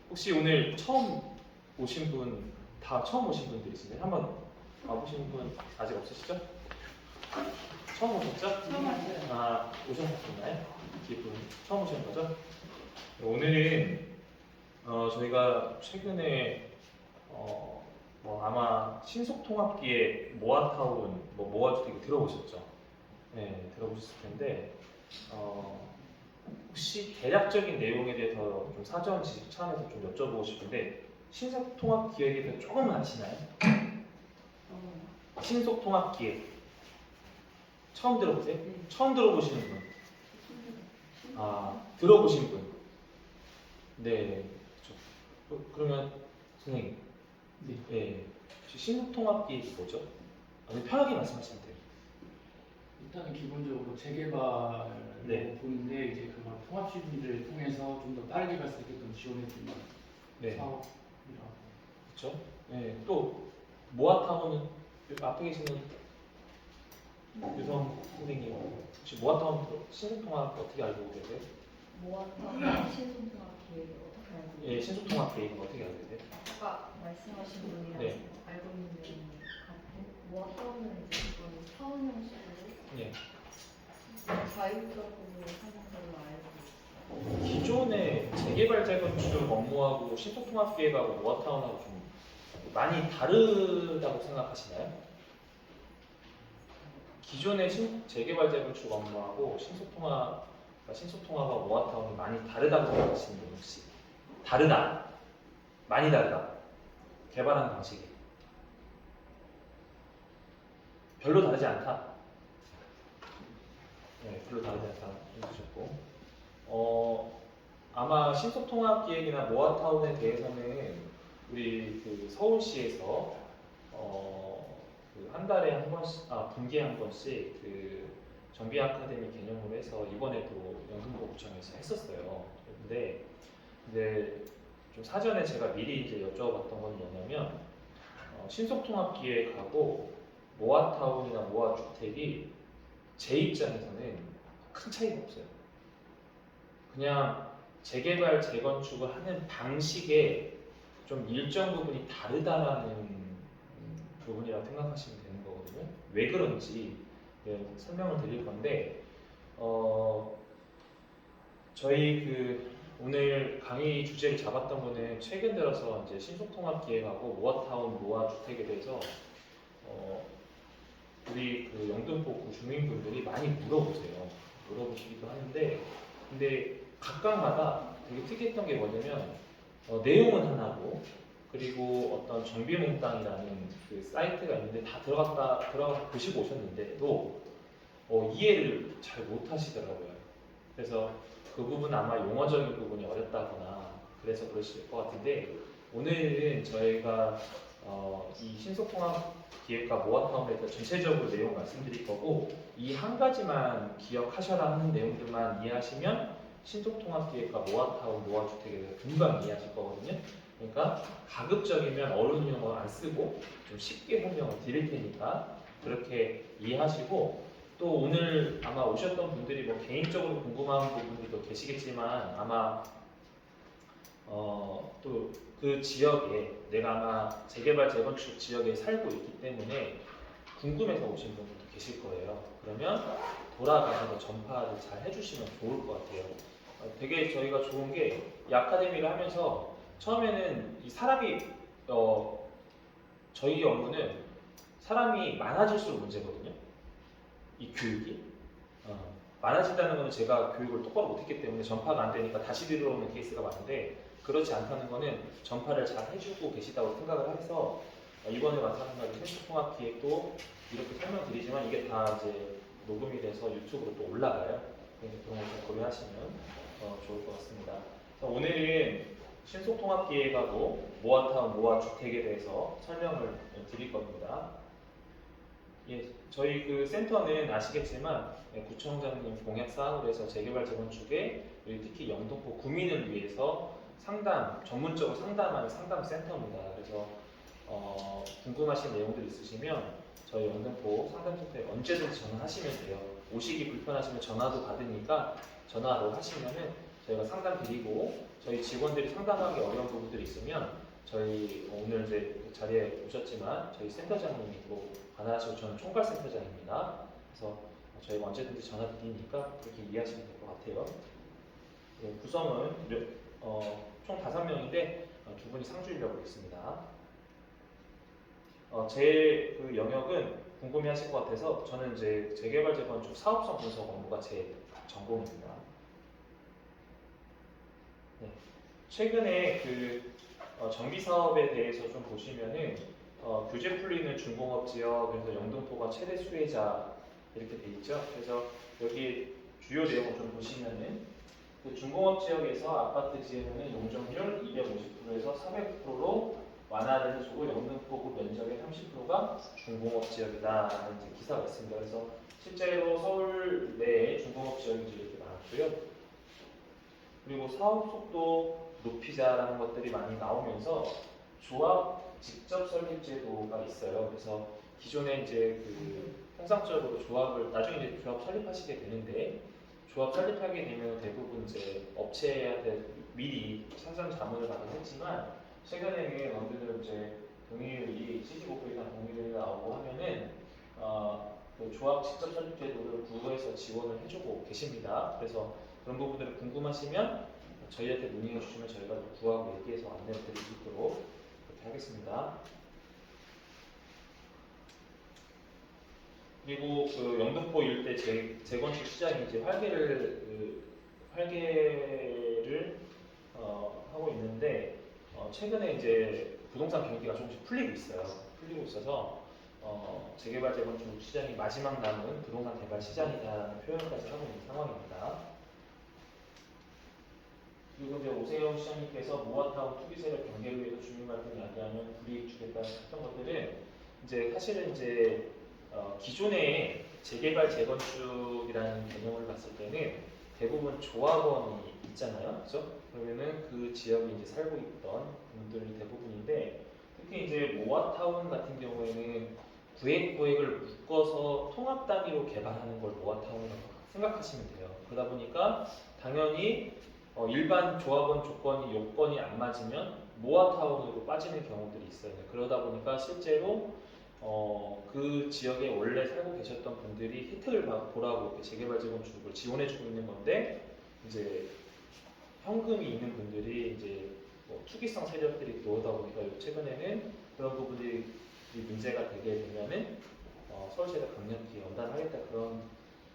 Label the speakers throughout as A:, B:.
A: 혹시 오늘 처음 오신 분, 다 처음 오신 분들이신가요? 한번 와보신 분 아직 없으시죠? 처음 오셨죠?
B: 처음 왔어요.
A: 아, 오셨나요? 기분 처음 오신 거죠? 오늘은 저희가 최근에 뭐 아마 신속통합기의 모아타운, 뭐 모아주택 들어보셨죠? 네, 들어보셨을 텐데 혹시 대략적인 내용에 대해서 좀 사전 지식 차원에서 좀 여쭤보고 싶은데 신속통합기획에 대해서 조금 아시나요? 신속통합기획 처음 들어보세요? 처음 들어보시는 분? 아, 들어보신 분? 네, 그렇죠. 그러면 선생님, 네, 신속통합기획이 뭐죠? 편하게 말씀하시면 돼요.
B: 일단은 기본적으로 재개발로
A: 네.
B: 보는데 이제 그걸 통합 시비를 통해서 좀 더 빠르게 갈 수 있게끔 지원해주는
A: 네.
B: 사업이라고.
A: 그렇죠? 네, 또 모아타운은 앞에 계시는 유성 선생님 혹시 모아타운 신속통합 어떻게 알고 계세요?
C: 모아타운 신속통합 기획을 어떻게 알고
A: 예, 신속통합 계획은 어떻게 알고 계세요?
C: 아까 말씀하신 분이랑
A: 네.
C: 알고 있는 내용이 같고 모아타운은 이제 기본 타운 형식으로
A: 예.
C: 자율적으로 하는 걸로 알고 있어요.
A: 기존의 재개발 재건축 업무하고 신속통합 계획하고 모아타운하고 좀 많이 다르다고 생각하시나요? 기존의 재개발 재건축 업무하고 신속통합과 모아타운이 많이 다르다고 생각하시는 분 혹시? 다르다. 많이 다르다. 개발하는 방식이. 별로 다르지 않다. 네, 별로 다르지 않다. 해주셨고. 아마 신속통합기획이나 모아타운에 대해서는 우리 그 서울시에서 그한 달에 한 번씩, 분기에 한 번씩 그 정비 아카데미 개념으로 해서 이번에도 영등포구청에서 했었어요. 근데 이제 좀 사전에 제가 미리 이제 여쭤봤던 건 뭐냐면 신속통합기획하고 모아타운이나 모아주택이 제 입장에서는 큰 차이가 없어요. 그냥 재개발, 재건축을 하는 방식에 좀 일정 부분이 다르다라는 부분이라고 생각하시면 되는 거거든요. 왜 그런지 설명을 드릴 건데, 저희 그 오늘 강의 주제를 잡았던 거는 최근 들어서 이제 신속통합 기획하고 모아타운, 모아주택에 대해서 우리 그 영등포구 주민분들이 많이 물어보시기도 하는데, 근데 각각마다 되게 특이했던 게 뭐냐면 내용은 하나고, 그리고 어떤 정비몽땅이라는 그 사이트가 있는데 다 들어가서 보시고 오셨는데도 이해를 잘 못하시더라고요. 그래서 그 부분 아마 용어적인 부분이 어렵다거나 그래서 그러실 것 같은데, 오늘은 저희가 이 신속통합 기획과 모아타운에 대해서 전체적으로 내용 말씀드릴 거고, 이 한 가지만 기억하셔라 하는 내용들만 이해하시면 신속통합 기획과 모아타운, 모아주택에 대해서 금방 이해하실 거거든요. 그러니까 가급적이면 어려운 용어 안 쓰고 좀 쉽게 설명을 드릴 테니까 그렇게 이해하시고, 또 오늘 아마 오셨던 분들이 뭐 개인적으로 궁금한 부분들도 계시겠지만 아마 또 그 지역에 내가 아마 재개발 재건축 지역에 살고 있기 때문에 궁금해서 오신 분들도 계실 거예요. 그러면 돌아가서 전파를 잘 해주시면 좋을 것 같아요. 되게 저희가 좋은 게 이 아카데미를 하면서 처음에는 이 사람이 저희 업무는 사람이 많아질수록 문제거든요. 이 교육이 많아진다는 것은 제가 교육을 똑바로 못했기 때문에 전파가 안 되니까 다시 들어오는 케이스가 많은데, 그렇지 않다는 것은 전파를 잘 해주고 계시다고 생각을 해서 이번에 마찬가지로 신속통합 기획도 이렇게 설명드리지만 이게 다 이제 녹음이 돼서 유튜브로 또 올라가요. 그래서 그런 것을 고려하시면 좋을 것 같습니다. 오늘은 신속통합 기획하고 모아타운, 모아주택에 대해서 설명을 드릴 겁니다. 예, 저희 그 센터는 아시겠지만 구청장님 공약 사항으로 해서 재개발 재건축에 특히 영등포 구민을 위해서 전문적으로 상담하는 상담센터입니다. 그래서 궁금하신 내용들 있으시면 저희 영등포 상담센터에 언제든지 전화하시면 돼요. 오시기 불편하시면 전화도 받으니까 전화로 하시면은 저희가 상담 드리고 저희 직원들이 상담하기 어려운 부분들이 있으면 저희 오늘 이제 자리에 오셨지만 저희 센터장님이고 관할하시고 저는 총괄센터장입니다. 그래서 저희가 언제든지 전화 드리니까 그렇게 이해하시면 될 것 같아요. 네, 구성은 총 5명인데 두 분이 상주 인력으로 있습니다. 제 그 영역은 궁금해하실 것 같아서 저는 이제 재개발 재건축 사업성 분석 업무가 제 전공입니다. 네. 최근에 그 정비 사업에 대해서 좀 보시면은 규제 풀리는 중공업 지역, 그래서 영등포가 최대 수혜자 이렇게 돼 있죠. 그래서 여기 주요 내용을 좀 보시면은 그 중공업 지역에서 아파트 지으면은 용적률 250%에서 400%로 완화를 해주고 영등포구 면적의 30%가 중공업 지역이다라는 이제 기사가 있습니다. 그래서 실제로 서울 내에 중공업 지역이 이렇게 많았고요. 그리고 사업 속도 높이자라는 것들이 많이 나오면서 조합 직접 설립 제도가 있어요. 그래서 기존에 이제 그 통상적으로 조합을 나중에 이제 조합 설립하시게 되는데 조합 설립하게 되면 대부분 이제 업체한테 미리 사전 자문을 받긴 했지만 최근에는 어느들 이제 동의율이 75% 이상 동의율이 나오고 하면은 그 조합 직접 설립 제도를 구에서 지원을 해주고 계십니다. 그래서 그런 부분들을 궁금하시면 저희한테 문의해 주시면 저희가 구하고 얘기해서 안내를 드릴 수 있도록 그렇게 하겠습니다. 그리고 그 영등포 일대 재건축 시장이 이제 활개를 하고 있는데 최근에 이제 부동산 경기가 조금씩 풀리고 있어요. 풀리고 있어서 재개발 재건축 시장이 마지막 남은 부동산 개발 시장이다라는 표현까지 하고 있는 상황입니다. 그리고 이제 오세영 시장님께서 모아타운 투기 세력 경계를 위해서 주민 갈등 야기하면 불이익 주겠다 했던 것들은 이제 사실은 이제 기존의 재개발 재건축이라는 개념을 봤을 때는 대부분 조합원이 있잖아요, 그렇죠? 그러면은 그 지역에 이제 살고 있던 분들이 대부분인데 특히 이제 모아타운 같은 경우에는 구획을 묶어서 통합 단위로 개발하는 걸 모아타운이라고 생각하시면 돼요. 그러다 보니까 당연히 일반 조합원 조건이 요건이 안 맞으면 모아타운으로 빠지는 경우들이 있어요. 그러다 보니까 실제로 그 지역에 원래 살고 계셨던 분들이 혜택을 보라고 이렇게 재개발 재건축을 지원해주고 있는 건데 이제 현금이 있는 분들이 이제 투기성 세력들이 들어오다 보니까 최근에는 그런 부분들이 문제가 되게 되면은 서울시에서 강력히 연단하겠다 그런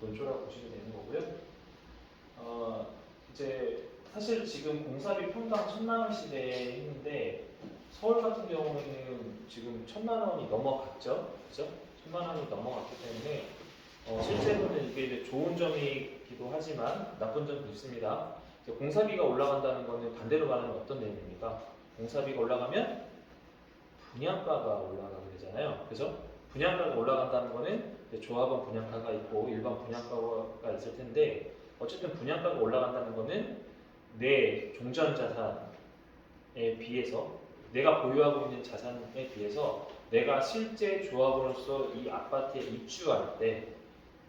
A: 논조라고 보시면 되는 거고요. 이제 사실 지금 공사비 평당 1,000만 원 시대에 있는데 서울 같은 경우에는 지금 1,000만 원이 넘어갔죠, 그죠? 1,000만 원이 넘어갔기 때문에 실제로는 이게 이제 좋은 점이기도 하지만 나쁜 점도 있습니다. 공사비가 올라간다는 것은 반대로 말하면 어떤 내용입니까? 공사비가 올라가면 분양가가 올라가게 되잖아요, 그죠? 분양가가 올라간다는 것은 조합원 분양가가 있고 일반 분양가가 있을 텐데 어쨌든 분양가가 올라간다는 것은 내 종전 자산에 비해서 내가 보유하고 있는 자산에 비해서 내가 실제 조합으로서 이 아파트에 입주할 때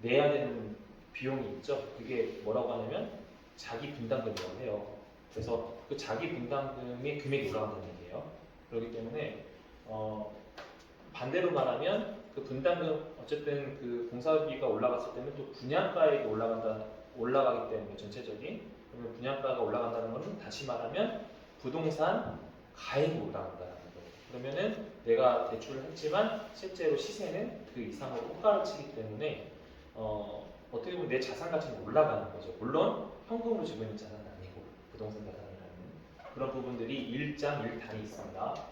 A: 내야 되는 비용이 있죠. 그게 뭐라고 하냐면 자기 분담금이라고 해요. 그래서 그 자기 분담금의 금액이 올라간다는 얘기예요. 그렇기 때문에 반대로 말하면 그 분담금 어쨌든 그 공사비가 올라갔을 때는 또 분양가액이 올라가기 때문에 전체적인 그러면 분양가가 올라간다는 것은 다시 말하면 부동산 가액이 올라간다는 거예요. 그러면은 내가 대출을 했지만 실제로 시세는 그 이상으로 호가를 치기 때문에 어떻게 보면 내 자산 가치는 올라가는 거죠. 물론 현금으로 지고 있는 자산은 아니고 부동산 자산이라는 그런 부분들이 일장일단이 있습니다.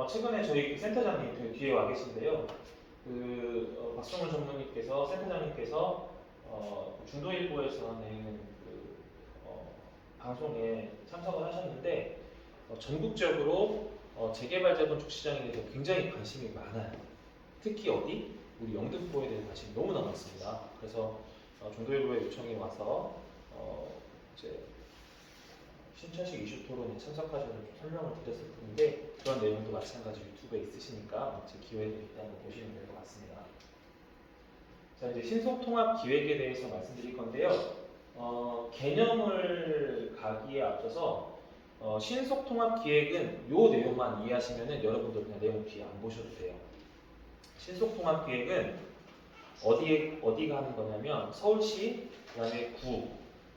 A: 최근에 저희 센터장님 그 뒤에 와 계신데요. 박성훈 전무님께서 센터장님께서 중도일보에서 하는 방송에 참석을 하셨는데 전국적으로 재개발 재건축 시장에 대해서 굉장히 관심이 많아요. 특히 어디? 우리 영등포에 대해서 관심이 너무나 많습니다. 그래서 중도일보에 요청이 와서 이제 신천식 이슈 토론에 참석하셔서 설명을 드렸을 텐데 그런 내용도 마찬가지 유튜브에 있으시니까 제 기회가 있다는 거 보시면 될 것 같습니다. 자, 이제 신속통합 기획에 대해서 말씀드릴 건데요. 개념을 가기에 앞서서 신속통합기획은 요 내용만 이해하시면은 여러분들 그냥 내용 뒤에 안 보셔도 돼요. 신속통합기획은 어디가 하는 거냐면 서울시, 그다음에 구,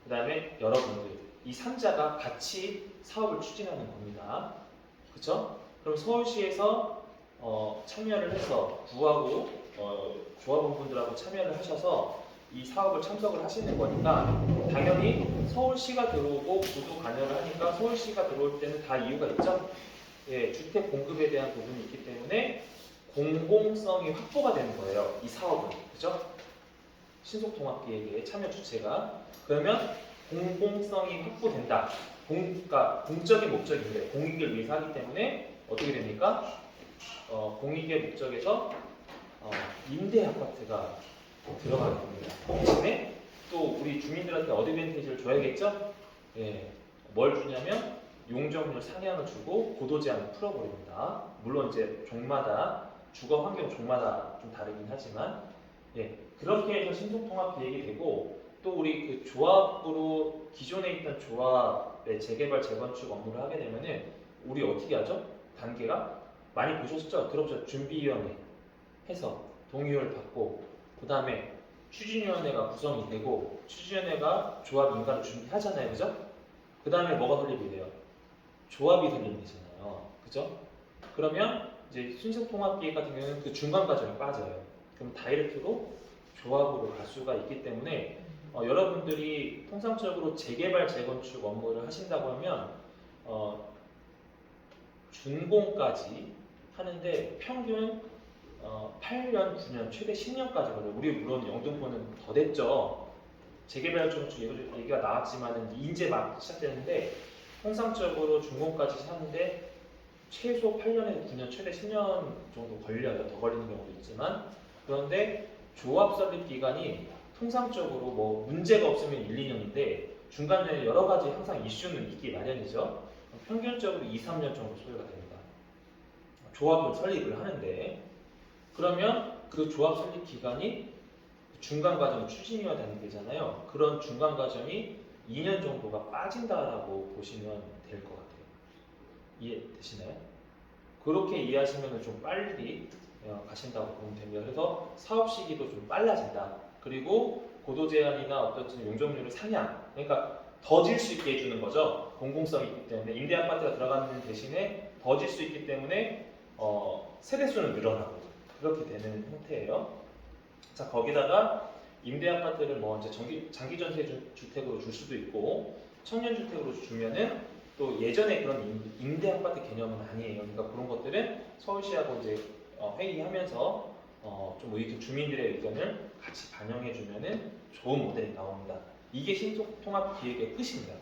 A: 그다음에 여러분들 이 3자가 같이 사업을 추진하는 겁니다. 그렇죠? 그럼 서울시에서 참여를 해서 구하고 조합원분들하고 참여를 하셔서 이 사업을 참석을 하시는 거니까 당연히 서울시가 들어오고 구도 관여를 하니까 서울시가 들어올 때는 다 이유가 있죠. 예, 주택 공급에 대한 부분이 있기 때문에 공공성이 확보가 되는 거예요. 이 사업은. 그죠? 신속통합기획의 참여 주체가. 그러면 공공성이 확보된다. 그러니까 공적인 목적인데 공익을 위해서 하기 때문에 어떻게 됩니까? 공익의 목적에서 임대 아파트가 들어가게 됩니다. 대신에 또 우리 주민들한테 어드밴티지를 줘야겠죠? 예, 뭘 주냐면 용적률 상향을 주고 고도 제한을 풀어버립니다. 물론 이제 종마다 주거 환경 종마다 좀 다르긴 하지만 예, 그렇게 해서 신속통합 계획이 되고 또 우리 그 조합으로 기존에 있던 조합의 재개발 재건축 업무를 하게 되면은 우리 어떻게 하죠? 단계가 많이 보셨죠? 들어보셨죠? 준비위원회 해서 동의를 받고 그 다음에 추진위원회가 구성이 되고 추진위원회가 조합 인가를 준비하잖아요, 그죠? 그 다음에 뭐가 설립이 돼요? 조합이 설립이 되잖아요, 그죠? 그러면 이제 신속통합기획 같은 경우는 그 중간 과정에 빠져요. 그럼 다이렉트로 조합으로 갈 수가 있기 때문에 여러분들이 통상적으로 재개발 재건축 업무를 하신다고 하면 준공까지 하는데 평균 8년, 9년, 최대 10년까지거든요. 우리 물론 영등포는 더 됐죠. 재개발 재건축 얘기가 나왔지만은 이제 막 시작되는데 통상적으로 준공까지 하는데 최소 8년에서 9년, 최대 10년 정도 걸려요. 더 걸리는 경우도 있지만 그런데 조합 설립 기간이 통상적으로 뭐 문제가 없으면 1, 2년인데 중간에 여러 가지 항상 이슈는 있기 마련이죠. 평균적으로 2, 3년 정도 소요가 됩니다. 조합을 설립을 하는데 그러면 그 조합 설립 기간이 중간 과정 추진위원회 단계잖아요. 그런 중간 과정이 2년 정도가 빠진다라고 보시면 될 것 같아요. 이해되시나요? 그렇게 이해하시면 좀 빨리 가신다고 보면 됩니다. 그래서 사업 시기도 좀 빨라진다. 그리고 고도 제한이나 어떤 용적률을 상향, 그러니까 더 질 수 있게 해주는 거죠. 공공성이 있기 때문에 임대 아파트가 들어가는 대신에 더 질 수 있기 때문에 세대 수는 늘어나고 그렇게 되는 형태예요. 자, 거기다가 임대 아파트를 뭐 이제 장기 전세 주택으로 줄 수도 있고 청년 주택으로 주면은 또 예전에 그런 임대 아파트 개념은 아니에요. 그러니까 그런 것들은 서울시하고 이제 회의하면서 좀 주민들의 의견을 같이 반영해 주면은 좋은 모델이 나옵니다. 이게 신속통합기획의 끝입니다.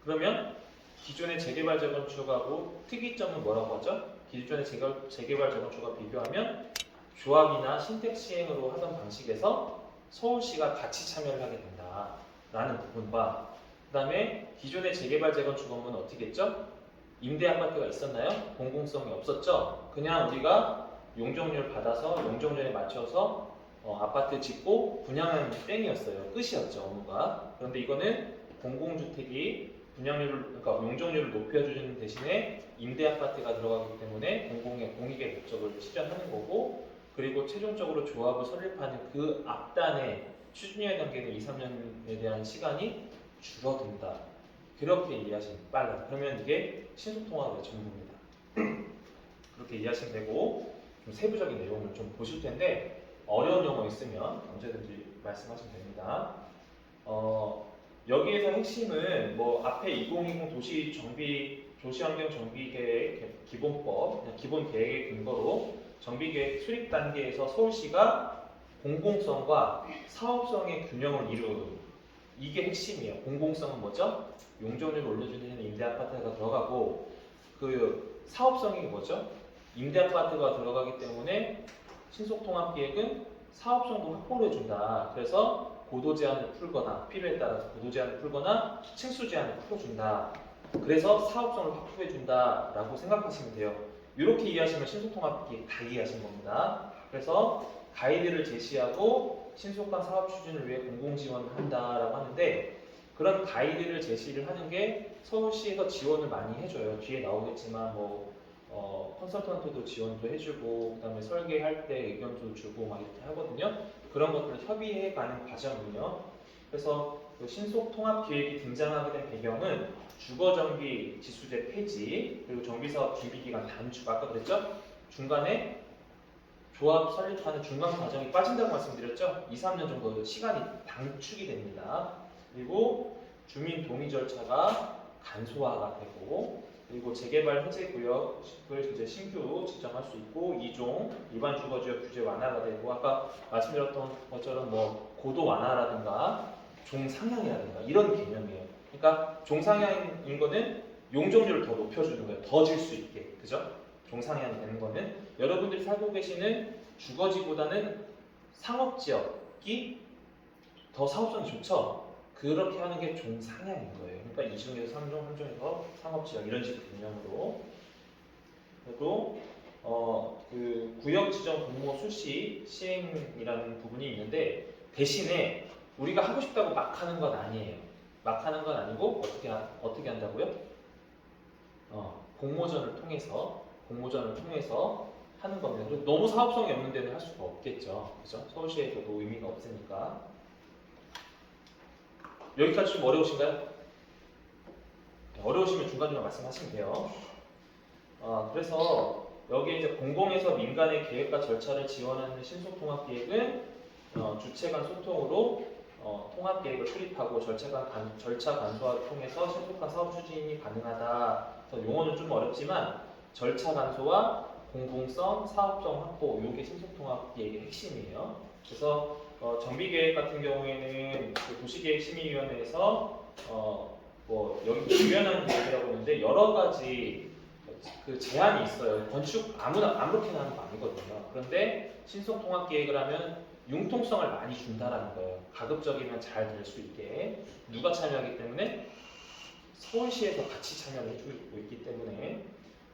A: 그러면 기존의 재개발 재건축하고 특이점은 뭐라고 하죠? 기존의 재개발 재건축과 비교하면 조합이나 신택 시행으로 하던 방식에서 서울시가 같이 참여를 하게 된다라는 부분과 그 다음에 기존의 재개발 재건축 업무는 어떻게 했죠? 임대 아파트가 있었나요? 공공성이 없었죠? 그냥 우리가 용적률 받아서 용적률에 맞춰서 아파트 짓고 분양하는 땡이었어요. 끝이었죠, 업무가. 그런데 이거는 공공주택이 그러니까 용적률을 높여주는 대신에 임대 아파트가 들어가기 때문에 공익의 목적을 실현하는 거고 그리고 최종적으로 조합을 설립하는 그 앞단의 추진위원 단계는 2, 3년에 대한 시간이 줄어든다. 그렇게 이해하시면 빨라요. 그러면 이게 신속통합의 전부입니다. 그렇게 이해하시면 되고 좀 세부적인 내용을 좀 보실 텐데 어려운 용어 있으면 언제든지 말씀하시면 됩니다. 여기에서 핵심은 뭐 앞에 2020 도시환경 정비계획 기본법, 그냥 기본 계획의 근거로 정비계획 수립 단계에서 서울시가 공공성과 사업성의 균형을 이루는 이게 핵심이에요. 공공성은 뭐죠? 용적률을 올려주는 임대 아파트가 들어가고 그 사업성이 뭐죠? 임대 아파트가 들어가기 때문에 신속통합기획은 사업성도 확보를 해준다. 그래서 고도 제한을 풀거나 필요에 따라서 고도 제한을 풀거나 층수 제한을 풀어준다. 그래서 사업성을 확보해준다라고 생각하시면 돼요. 이렇게 이해하시면 신속통합기획 다 이해하신 겁니다. 그래서 가이드를 제시하고 신속한 사업 추진을 위해 공공 지원을 한다라고 하는데 그런 가이드를 제시를 하는 게 서울시에서 지원을 많이 해줘요. 뒤에 나오겠지만 뭐 컨설턴트도 지원도 해주고 그다음에 설계할 때 의견도 주고 막 이렇게 하거든요. 그런 것들을 협의해가는 과정이요. 그래서 그 신속 통합 기획이 등장하게 된 배경은 주거 정비 지수제 폐지 그리고 정비 사업 준비 기간 단축 아까 그랬죠? 중간에 조합 설립하는 중간 과정이 빠진다고 말씀드렸죠? 2, 3년 정도 시간이 단축이 됩니다. 그리고 주민 동의 절차가 간소화가 되고 그리고 재개발 해제 구역을 이제 신규 지정할 수 있고 2종 일반 주거지역 규제 완화가 되고 아까 말씀드렸던 것처럼 뭐 고도 완화라든가 종상향이라든가 이런 개념이에요. 그러니까 종상향인 거는 용적률을 더 높여주는 거예요. 더 질 수 있게. 그죠? 종상향이 되는 거는 여러분들이 살고 계시는 주거지보다는 상업지역이 더 사업성이 좋죠. 그렇게 하는 게 종상향인 거예요. 그러니까 2중에서 3종, 3종에서 상업지역 이런 식의 개념으로 그리고 그 구역 지정 공모 수시 시행이라는 부분이 있는데 대신에 우리가 하고 싶다고 막 하는 건 아니에요. 막 하는 건 아니고 어떻게 한다고요? 공모전을 통해서 하는 겁니다. 그리고 너무 사업성이 없는 데는 할 수가 없겠죠. 그죠? 서울시에서도 의미가 없으니까. 여기까지 좀 어려우신가요? 어려우시면 중간중간 말씀하시면 돼요. 그래서 여기 이제 공공에서 민간의 계획과 절차를 지원하는 신속통합계획은 주체 간 소통으로 통합계획을 수립하고 절차 간소화를 통해서 신속한 사업 추진이 가능하다. 그래서 용어는 좀 어렵지만 절차 간소화, 공공성, 사업성 확보 이게 신속통합계획의 핵심이에요. 그래서 정비계획 같은 경우에는 그 도시계획심의위원회에서 뭐 여기 주변한 계획이라고 하는데 여러 가지 그 제한이 있어요. 건축 아무렇게나 하는 거 아니거든요. 그런데 신속통합계획을 하면 융통성을 많이 준다라는 거예요. 가급적이면 잘 될 수 있게 누가 참여하기 때문에 서울시에서 같이 참여를 해주고 있기 때문에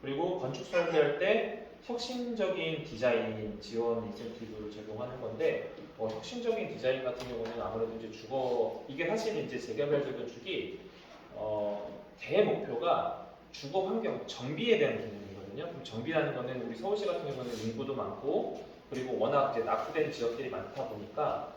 A: 그리고 건축 설계할 때 혁신적인 디자인 지원 인센티브를 제공하는 건데 혁신적인 디자인 같은 경우는 아무래도 이제 이게 사실 이제 재개발 건축이 대목표가 주거 환경 정비에 대한 개념이거든요. 그럼 정비라는 거는 우리 서울시 같은 경우는 인구도 많고 그리고 워낙 이제 낙후된 지역들이 많다 보니까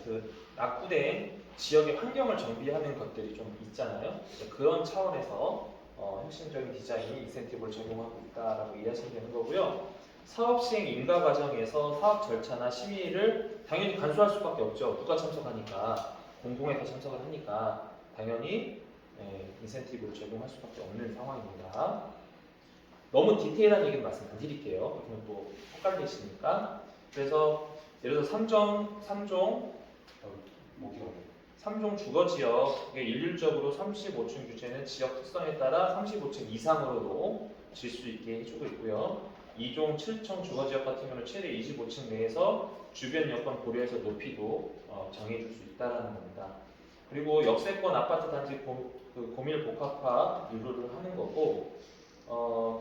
A: 그 낙후된 지역의 환경을 정비하는 것들이 좀 있잖아요. 그런 차원에서 혁신적인 디자인 인센티브를 제공하고 있다라고 이해하시면 되는 거고요. 사업 시행 인가 과정에서 사업 절차나 심의를 당연히 간소할 수밖에 없죠. 누가 참석하니까 공공에서 참석을 하니까 당연히 인센티브를 제공할 수밖에 없는 상황입니다. 너무 디테일한 얘기는 말씀 안 드릴게요. 그러면 또 헷갈리시니까. 그래서 예를 들어 3종 주거지역의 일률적으로 35층 규제는 지역 특성에 따라 35층 이상으로도 질 수 있게 해주고 있고요. 2종 7층 주거지역 같은 경우는 최대 25층 내에서 주변 여건 고려해서 높이도 정해줄 수 있다는 겁니다. 그리고 역세권 아파트 단지 고밀 복합화 유도를 하는 거고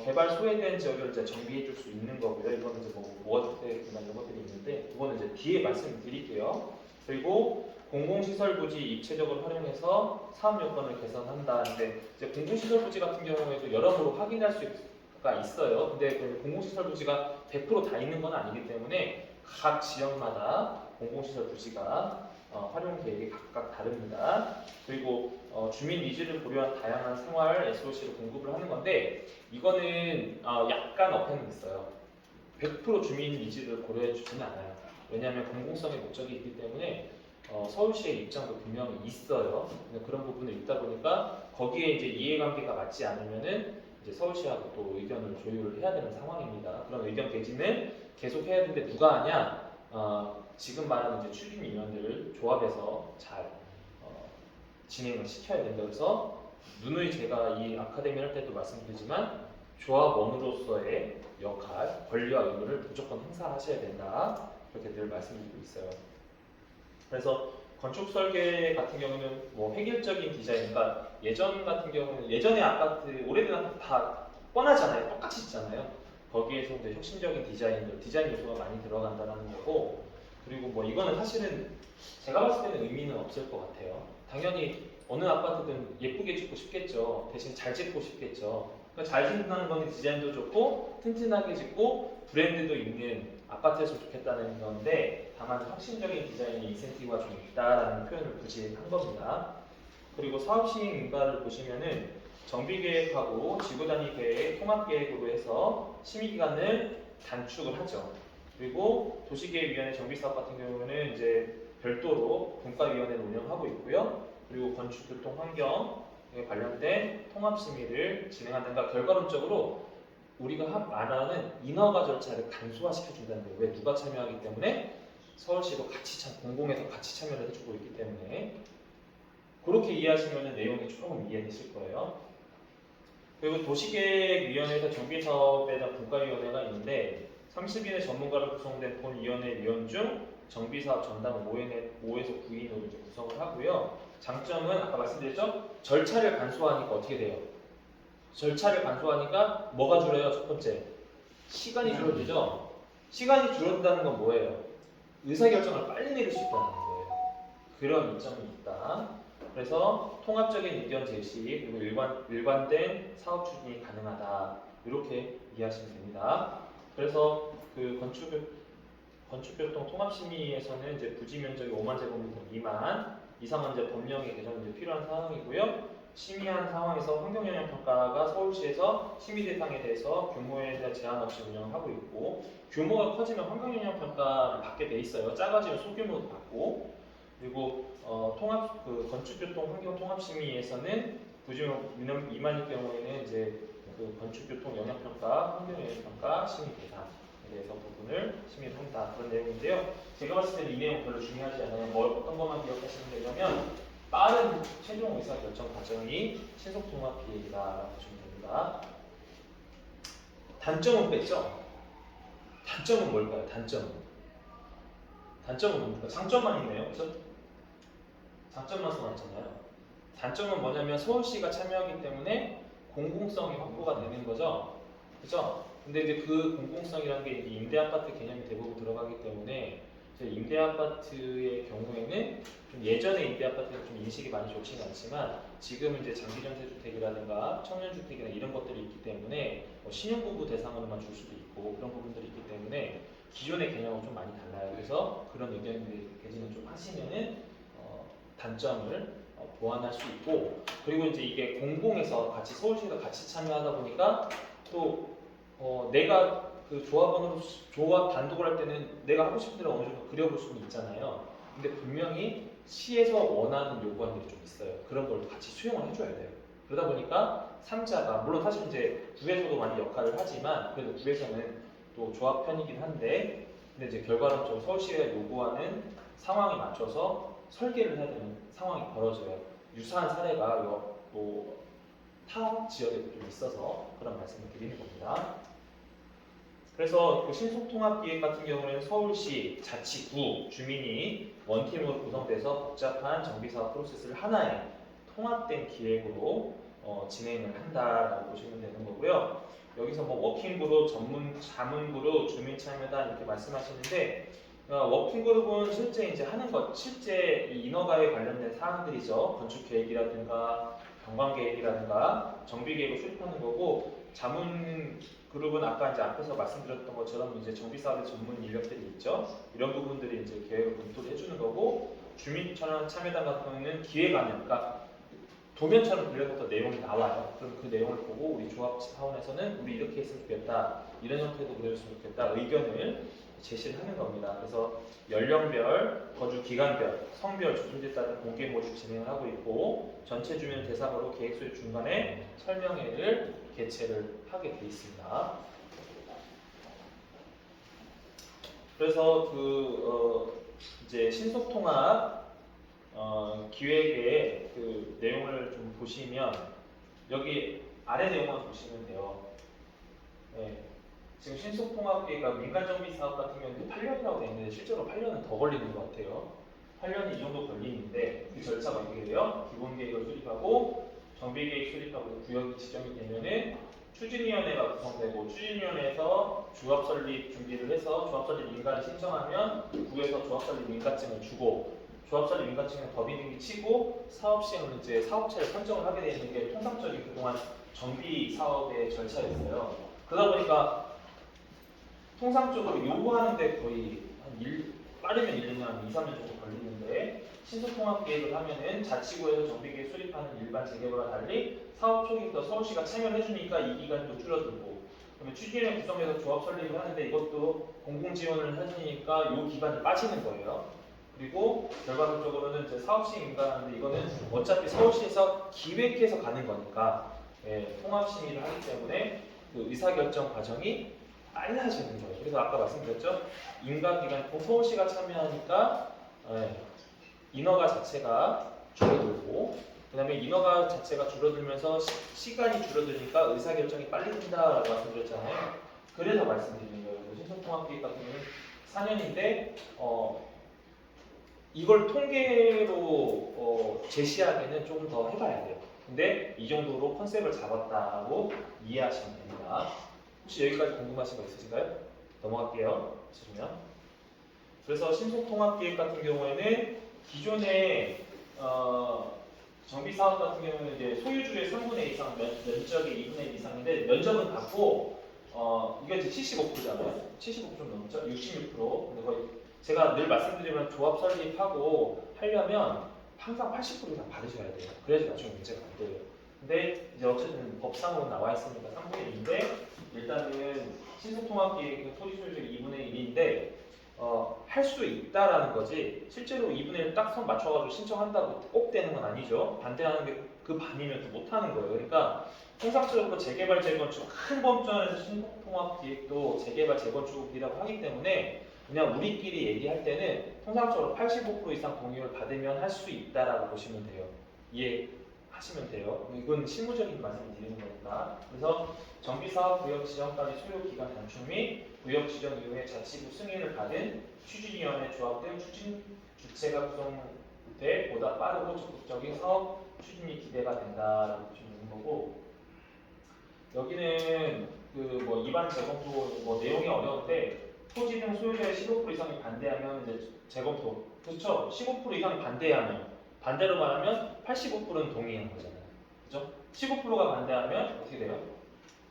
A: 개발 소외된 지역을 이제 정비해 줄 수 있는 거고요. 이거는 이제 뭐 모아주택이나 이런 것들이 있는데 이거는 이제 뒤에 말씀드릴게요. 그리고 공공시설 부지 입체적으로 활용해서 사업 여건을 개선한다. 근데 이제 공공시설 부지 같은 경우에도 여러모로 확인할 수가 있어요. 근데 그 공공시설 부지가 100% 다 있는 건 아니기 때문에 각 지역마다 공공시설 부지가 활용 계획이 각각 다릅니다. 그리고 주민 니즈를 고려한 다양한 생활 SOC를 공급을 하는 건데 이거는 약간 어폐는 있어요. 100% 주민 니즈를 고려해 주지는 않아요. 왜냐하면 공공성의 목적이 있기 때문에 서울시의 입장도 분명히 있어요. 그런 부분이 있다 보니까 거기에 이제 이해관계가 맞지 않으면은 이제 서울시하고 또 의견을 조율을 해야 되는 상황입니다. 그런 의견 개진을 계속 해야 되는데 누가 하냐? 지금 말하는 이제 추진위원들을 조합해서 잘 진행을 시켜야 된다. 그래서 누누이 제가 이 아카데미 할 때도 말씀드리지만 조합원으로서의 역할, 권리와 의무를 무조건 행사하셔야 된다. 그렇게 늘 말씀드리고 있어요. 그래서 건축 설계 같은 경우는 뭐 획일적인 디자인, 그러니까 예전 같은 경우는 예전의 아파트, 오래된 아파트 다 뻔하잖아요. 똑같이 짓잖아요. 거기에서 이제 혁신적인 디자인 요소가 많이 들어간다는 거고, 그리고 뭐 이거는 사실은 제가 봤을 때는 의미는 없을 것 같아요. 당연히 어느 아파트든 예쁘게 짓고 싶겠죠. 대신 잘 짓고 싶겠죠. 그러니까 잘 짓는다는 건 디자인도 좋고 튼튼하게 짓고 브랜드도 있는 아파트였으면 좋겠다는 건데, 다만 혁신적인 디자인의 인센티브가 좀 있다라는 표현을 굳이 한 겁니다. 그리고 사업 시행 인가를 보시면은 정비계획하고 지구단위 계획, 통합계획으로 해서 심의기간을 단축을 하죠. 그리고 도시계획위원회 정비사업 같은 경우는 이제 별도로 분과위원회를 운영하고 있고요. 그리고 건축, 교통, 환경에 관련된 통합심의를 진행한다가 결과론적으로 우리가 말하는 인허가 절차를 간소화시켜준다는 거예요. 왜? 누가 참여하기 때문에 서울시도 같이 공공에서 같이 참여를 해주고 있기 때문에. 그렇게 이해하시면 내용이 조금 이해되실 거예요. 그리고 도시계획위원회에서 정비사업에 대한 분과위원회가 있는데 30인의 전문가로 구성된 본위원회 위원 중 정비사업 전담은 5에서 9인으로 이제 구성을 하고요. 장점은 아까 말씀드렸죠? 절차를 간소화하니까 어떻게 돼요? 절차를 간소화하니까 뭐가 줄어요? 첫 번째, 시간이 줄어들죠? 시간이 줄어든다는 건 뭐예요? 의사결정을 빨리 내릴 수 있다는 거예요. 그런 이점이 있다. 그래서 통합적인 의견 제시, 그리고 일관된 사업 추진이 가능하다. 이렇게 이해하시면 됩니다. 그래서 그 건축교통 통합심의에서는 이제 부지 면적이 5만 제곱미터 미만 이상은 이제 법령의 개정이 이제 필요한 상황이고요. 심의한 상황에서 환경영향평가가 서울시에서 심의 대상에 대해서 규모에 대한 제한 없이 운영하고 있고, 규모가 커지면 환경영향평가를 받게 돼 있어요. 작아지면 소규모도 받고, 그리고 건축교통 환경통합심의에서는 부지 면적 미만일 경우에는 이제 그 건축교통 영향평가, 환경영향평가 심의 대상에 대해서 부분을 심의를 한다, 그런 내용인데요. 제가 봤을 때는 이 내용 별로 중요하지 않아요. 어떤 것만 기억하시면 되냐면 빠른 최종 의사결정 과정이 신속통합기획이다라고 보시면 됩니다. 단점은 뺐죠? 단점은 뭘까요? 단점은 뭡니까? 장점만 있네요. 그렇죠? 장점만 써놨잖아요. 단점은 뭐냐면 서울시가 참여하기 때문에 공공성이 확보가 되는 거죠. 그죠? 근데 이제 그 공공성이라는 게 이제 임대아파트 개념이 대부분 들어가기 때문에 임대아파트의 경우에는 좀 예전에 임대아파트는 좀 인식이 많이 좋지는 않지만 지금은 이제 장기전세주택이라든가 청년주택이나 이런 것들이 있기 때문에 신혼부부 대상으로만 줄 수도 있고 그런 부분들이 있기 때문에 기존의 개념은 좀 많이 달라요. 그래서 그런 의견들이 개진을 좀 하시면은 단점을 보완할 수 있고, 그리고 이제 이게 공공에서 같이 서울시가 같이 참여하다 보니까 또 내가 그 조합 단독을 할 때는 내가 하고 싶은 대로 어느 정도 그려볼 수는 있잖아요. 근데 분명히 시에서 원하는 요구안들이 좀 있어요. 그런 걸 같이 수용을 해줘야 돼요. 그러다 보니까 3자가 물론 사실 이제 구에서도 많이 역할을 하지만 그래도 구에서는 또 조합 편이긴 한데, 근데 이제 결과론적으로 서울시가 요구하는 상황에 맞춰서 설계를 해야 되는 상황이 벌어져요. 유사한 사례가 또 타 지역에도 좀 있어서 그런 말씀을 드리는 겁니다. 그래서 그 신속통합기획 같은 경우에는 서울시, 자치구, 주민이 원팀으로 구성돼서 복잡한 정비사업 프로세스를 하나의 통합된 기획으로 진행을 한다라고 보시면 되는 거고요. 여기서 뭐 워킹그룹, 자문그룹, 주민참여단 이렇게 말씀하시는데 워킹그룹은 실제 이제 하는 것, 실제 이 인허가에 관련된 사항들이죠. 건축계획이라든가 경관계획이라든가 정비계획을 수립하는 거고, 자문그룹은 아까 이제 앞에서 말씀드렸던 것처럼 이제 정비사업의 전문 인력들이 있죠. 이런 부분들이 이제 계획을 검토를 해주는 거고, 주민참여단 같은 경우는 기획안을, 그러니까 도면처럼 그려서 내용이 나와요. 그럼 그 내용을 보고 우리 조합 차원에서는 우리 이렇게 했으면 좋겠다, 이런 형태도 그려줬으면 좋겠다, 의견을 제시를 하는 겁니다. 그래서 연령별, 거주 기간별, 성별, 주소지에 따른 공개 모집 진행을 하고 있고, 전체 주민을 대상으로 계획 수립 중간에 설명회를 개최를 하게 돼 있습니다. 그래서 이제 신속통합 기획의 그 내용을 좀 보시면 여기 아래 내용만 보시면 돼요. 네. 지금 신속통합계획가 민간정비사업 같은 경우는 8년이라고 되어 있는데 실제로 8년은 더 걸리는 것 같아요. 8년이 이 정도 걸리는데 그 절차가 어떻게 돼요? 기본계획을 수립하고 정비계획 수립하고 구역이 지정이 되면은 추진위원회가 구성되고 추진위원회에서 조합 설립 준비를 해서 조합 설립 인가를 신청하면 구에서 조합 설립 인가증을 주고 조합 설립 인가증을 법인등기 치고 사업 시행을 이제 사업체를 선정을 하게 되는 게 통상적인 그동안 정비 사업의 절차였어요. 그러다 보니까 통상적으로 요구하는데 거의 빠르면 1년, 2, 3년 정도 걸리는데 신속통합계획을 하면은 자치구에서 정비계획 수립하는 일반 재개발과 달리 사업 초기부터 서울시가 참여를 해주니까 이 기간도 줄어들고 그러면 추진위원회 구성해서 조합 설립을 하는데 이것도 공공지원을 해주니까 이 기간이 빠지는 거예요. 그리고 결과적으로는 이제 사업시행 인가하는데 이거는 어차피 서울시에서 기획해서 가는 거니까 통합심의를 하기 때문에 그 의사결정 과정이 빨라지는 거예요. 그래서 아까 말씀드렸죠. 인가기간 서울시가 참여하니까 인허가 자체가 줄어들고 그 다음에 인허가 자체가 줄어들면서 시간이 줄어드니까 의사결정이 빨리 된다라고 말씀드렸잖아요. 그래서 말씀드리는 거예요. 신속통합계획 같은 경우는 4년인데 이걸 통계로 제시하기는 조금 더 해봐야 돼요. 근데 이 정도로 컨셉을 잡았다고 이해하시면 됩니다. 혹시 여기까지 궁금하신 거 있으신가요? 넘어갈게요. 있으시면. 그래서 신속통합계획 같은 경우에는 기존의 정비 사업 같은 경우는 이제 소유주의 3분의 2 이상, 면적의 2분의 1 이상인데 면적은 같고 이게 이제 75%잖아요. 75% 넘죠? 66%. 근데 거의 제가 늘 말씀드리면 조합 설립하고 하려면 항상 80% 이상 받으셔야 돼요. 그래야지 나중에 문제가 안 돼요. 근데 이제 어쨌든 법상으로 나와 있으니까 3분의 2인데 일단은 신속통합계획은 토지 소유주의 2분의 1인데 할 수 있다라는 거지 실제로 2분의 1 딱 선 맞춰가지고 신청한다고 꼭 되는 건 아니죠. 반대하는 게 그 반이면 또 못하는 거예요. 그러니까 통상적으로 재개발 재건축 큰 범주안에서 신속통합계획도 재개발 재건축이라고 하기 때문에 그냥 우리끼리 얘기할 때는 통상적으로 85% 이상 동의를 받으면 할 수 있다라고 보시면 돼요. 이해하시면 돼요. 이건 실무적인 말씀을 드리는 거니까. 그래서 정비사업 구역 지정까지 소요 기간 단축 및 구역 지정 이후에 자치구 승인을 받은 추진위원회 조합 등 추진 주체가 구성돼 보다 빠르고 적극적인 사업 추진이 기대가 된다라고 보시면 되는 거고 여기는 그 뭐 입안 재검토 뭐 내용이 어려운데 토지 등 소유자의 15% 이상이 반대하면 이제 재검토 그렇죠? 15% 이상이 반대하면 반대로 말하면 85%는 동의하는 거잖아요. 그렇죠? 15%가 반대하면 어떻게 돼요?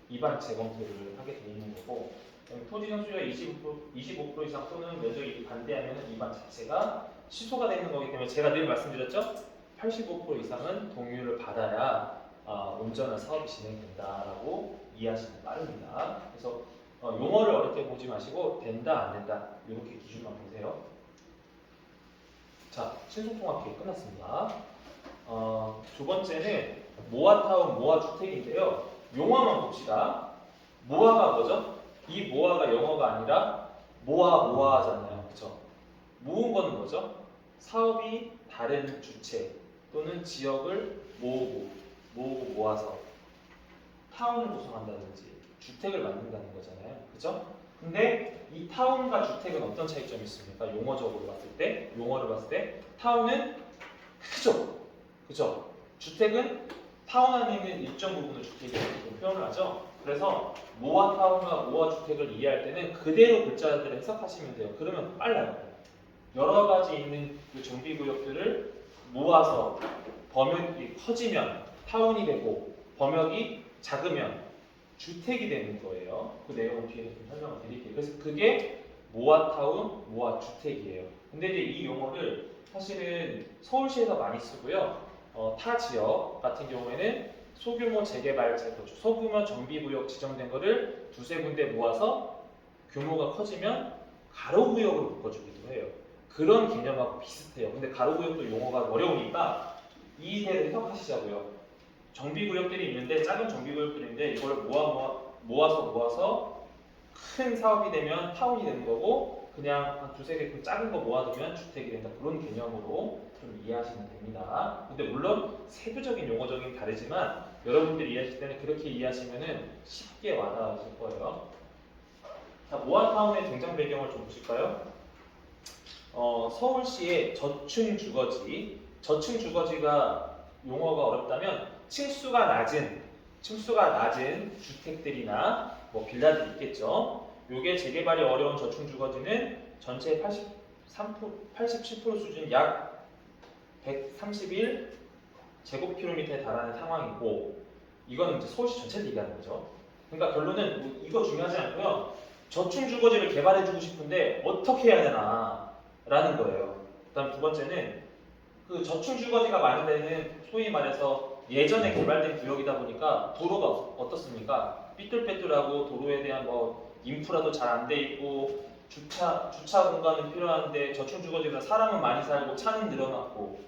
A: 입안 재검토를 하게 돼 있는 거고 토지 등 소유자 25% 이상 또는 면적이 반대하면 입안 자체가 취소가 되는 거기 때문에 제가 늘 말씀드렸죠? 85% 이상은 동의를 받아야 온전한 사업이 진행된다라고 이해하시면 빠릅니다. 그래서 용어를 어렵게 보지 마시고 된다 안 된다 이렇게 기준만 보세요. 자, 신속통합계획 끝났습니다. 두 번째는 모아타운, 모아주택인데요. 용어만 봅시다. 모아가 뭐죠? 이 모아가 영어가 아니라 모아잖아요. 그렇죠? 모은 건 뭐죠? 사업이 다른 주체 또는 지역을 모으고 모아서 타운을 구성한다든지 주택을 만든다는 거잖아요. 그죠? 근데 이 타운과 주택은 어떤 차이점이 있습니까? 용어적으로 봤을 때, 용어를 봤을 때 타운은 크죠. 그죠? 주택은 타운 안에 있는 일정 부분을 주택이라고 표현을 하죠. 그래서 모아 타운과 모아 주택을 이해할 때는 그대로 글자들을 해석하시면 돼요. 그러면 빨라요. 여러 가지 있는 그 정비구역들을 모아서 범역이 커지면 타운이 되고 범역이 작으면 주택이 되는 거예요. 그 내용을 뒤에서 좀 설명을 드릴게요. 그래서 그게 모아타운, 모아주택이에요. 근데 이제 이 용어를 사실은 서울시에서 많이 쓰고요. 타 지역 같은 경우에는 소규모 재개발, 재건축, 소규모 정비구역 지정된 거를 두세 군데 모아서 규모가 커지면 가로구역으로 묶어주기도 해요. 그런 개념하고 비슷해요. 근데 가로구역도 용어가 어려우니까 이해를 해석하시자고요. 정비구역들이 있는데 작은 정비구역들인데 이걸 모아서 큰 사업이 되면 타운이 되는 거고 그냥 한 두세 개 작은 거 모아두면 주택이 된다. 그런 개념으로 좀 이해하시면 됩니다. 근데 물론 세부적인 용어적인 다르지만 여러분들이 이해하실 때는 그렇게 이해하시면 쉽게 와닿으실 거예요. 자, 모아타운의 등장 배경을 좀 보실까요? 서울시의 저층 주거지가 용어가 어렵다면 층수가 낮은 층수가 낮은 주택들이나 뭐 빌라들이 있겠죠. 요게 재개발이 어려운 저층 주거지는 전체 87% 수준 약 131 제곱킬로미터에 달하는 상황이고, 이거는 이제 서울시 전체를 얘기하는 거죠. 그러니까 결론은 뭐 이거 중요하지 않고요. 저층 주거지를 개발해주고 싶은데 어떻게 해야 되나라는 거예요. 그다음 두 번째는 그 저층 주거지가 많은 데는 소위 말해서 예전에 개발된 구역이다 보니까 도로가 어떻습니까? 삐뚤빼뚤하고 도로에 대한 뭐 인프라도 잘 안 돼 있고 주차 공간은 필요한데 저층 주거지는 사람은 많이 살고 차는 늘어났고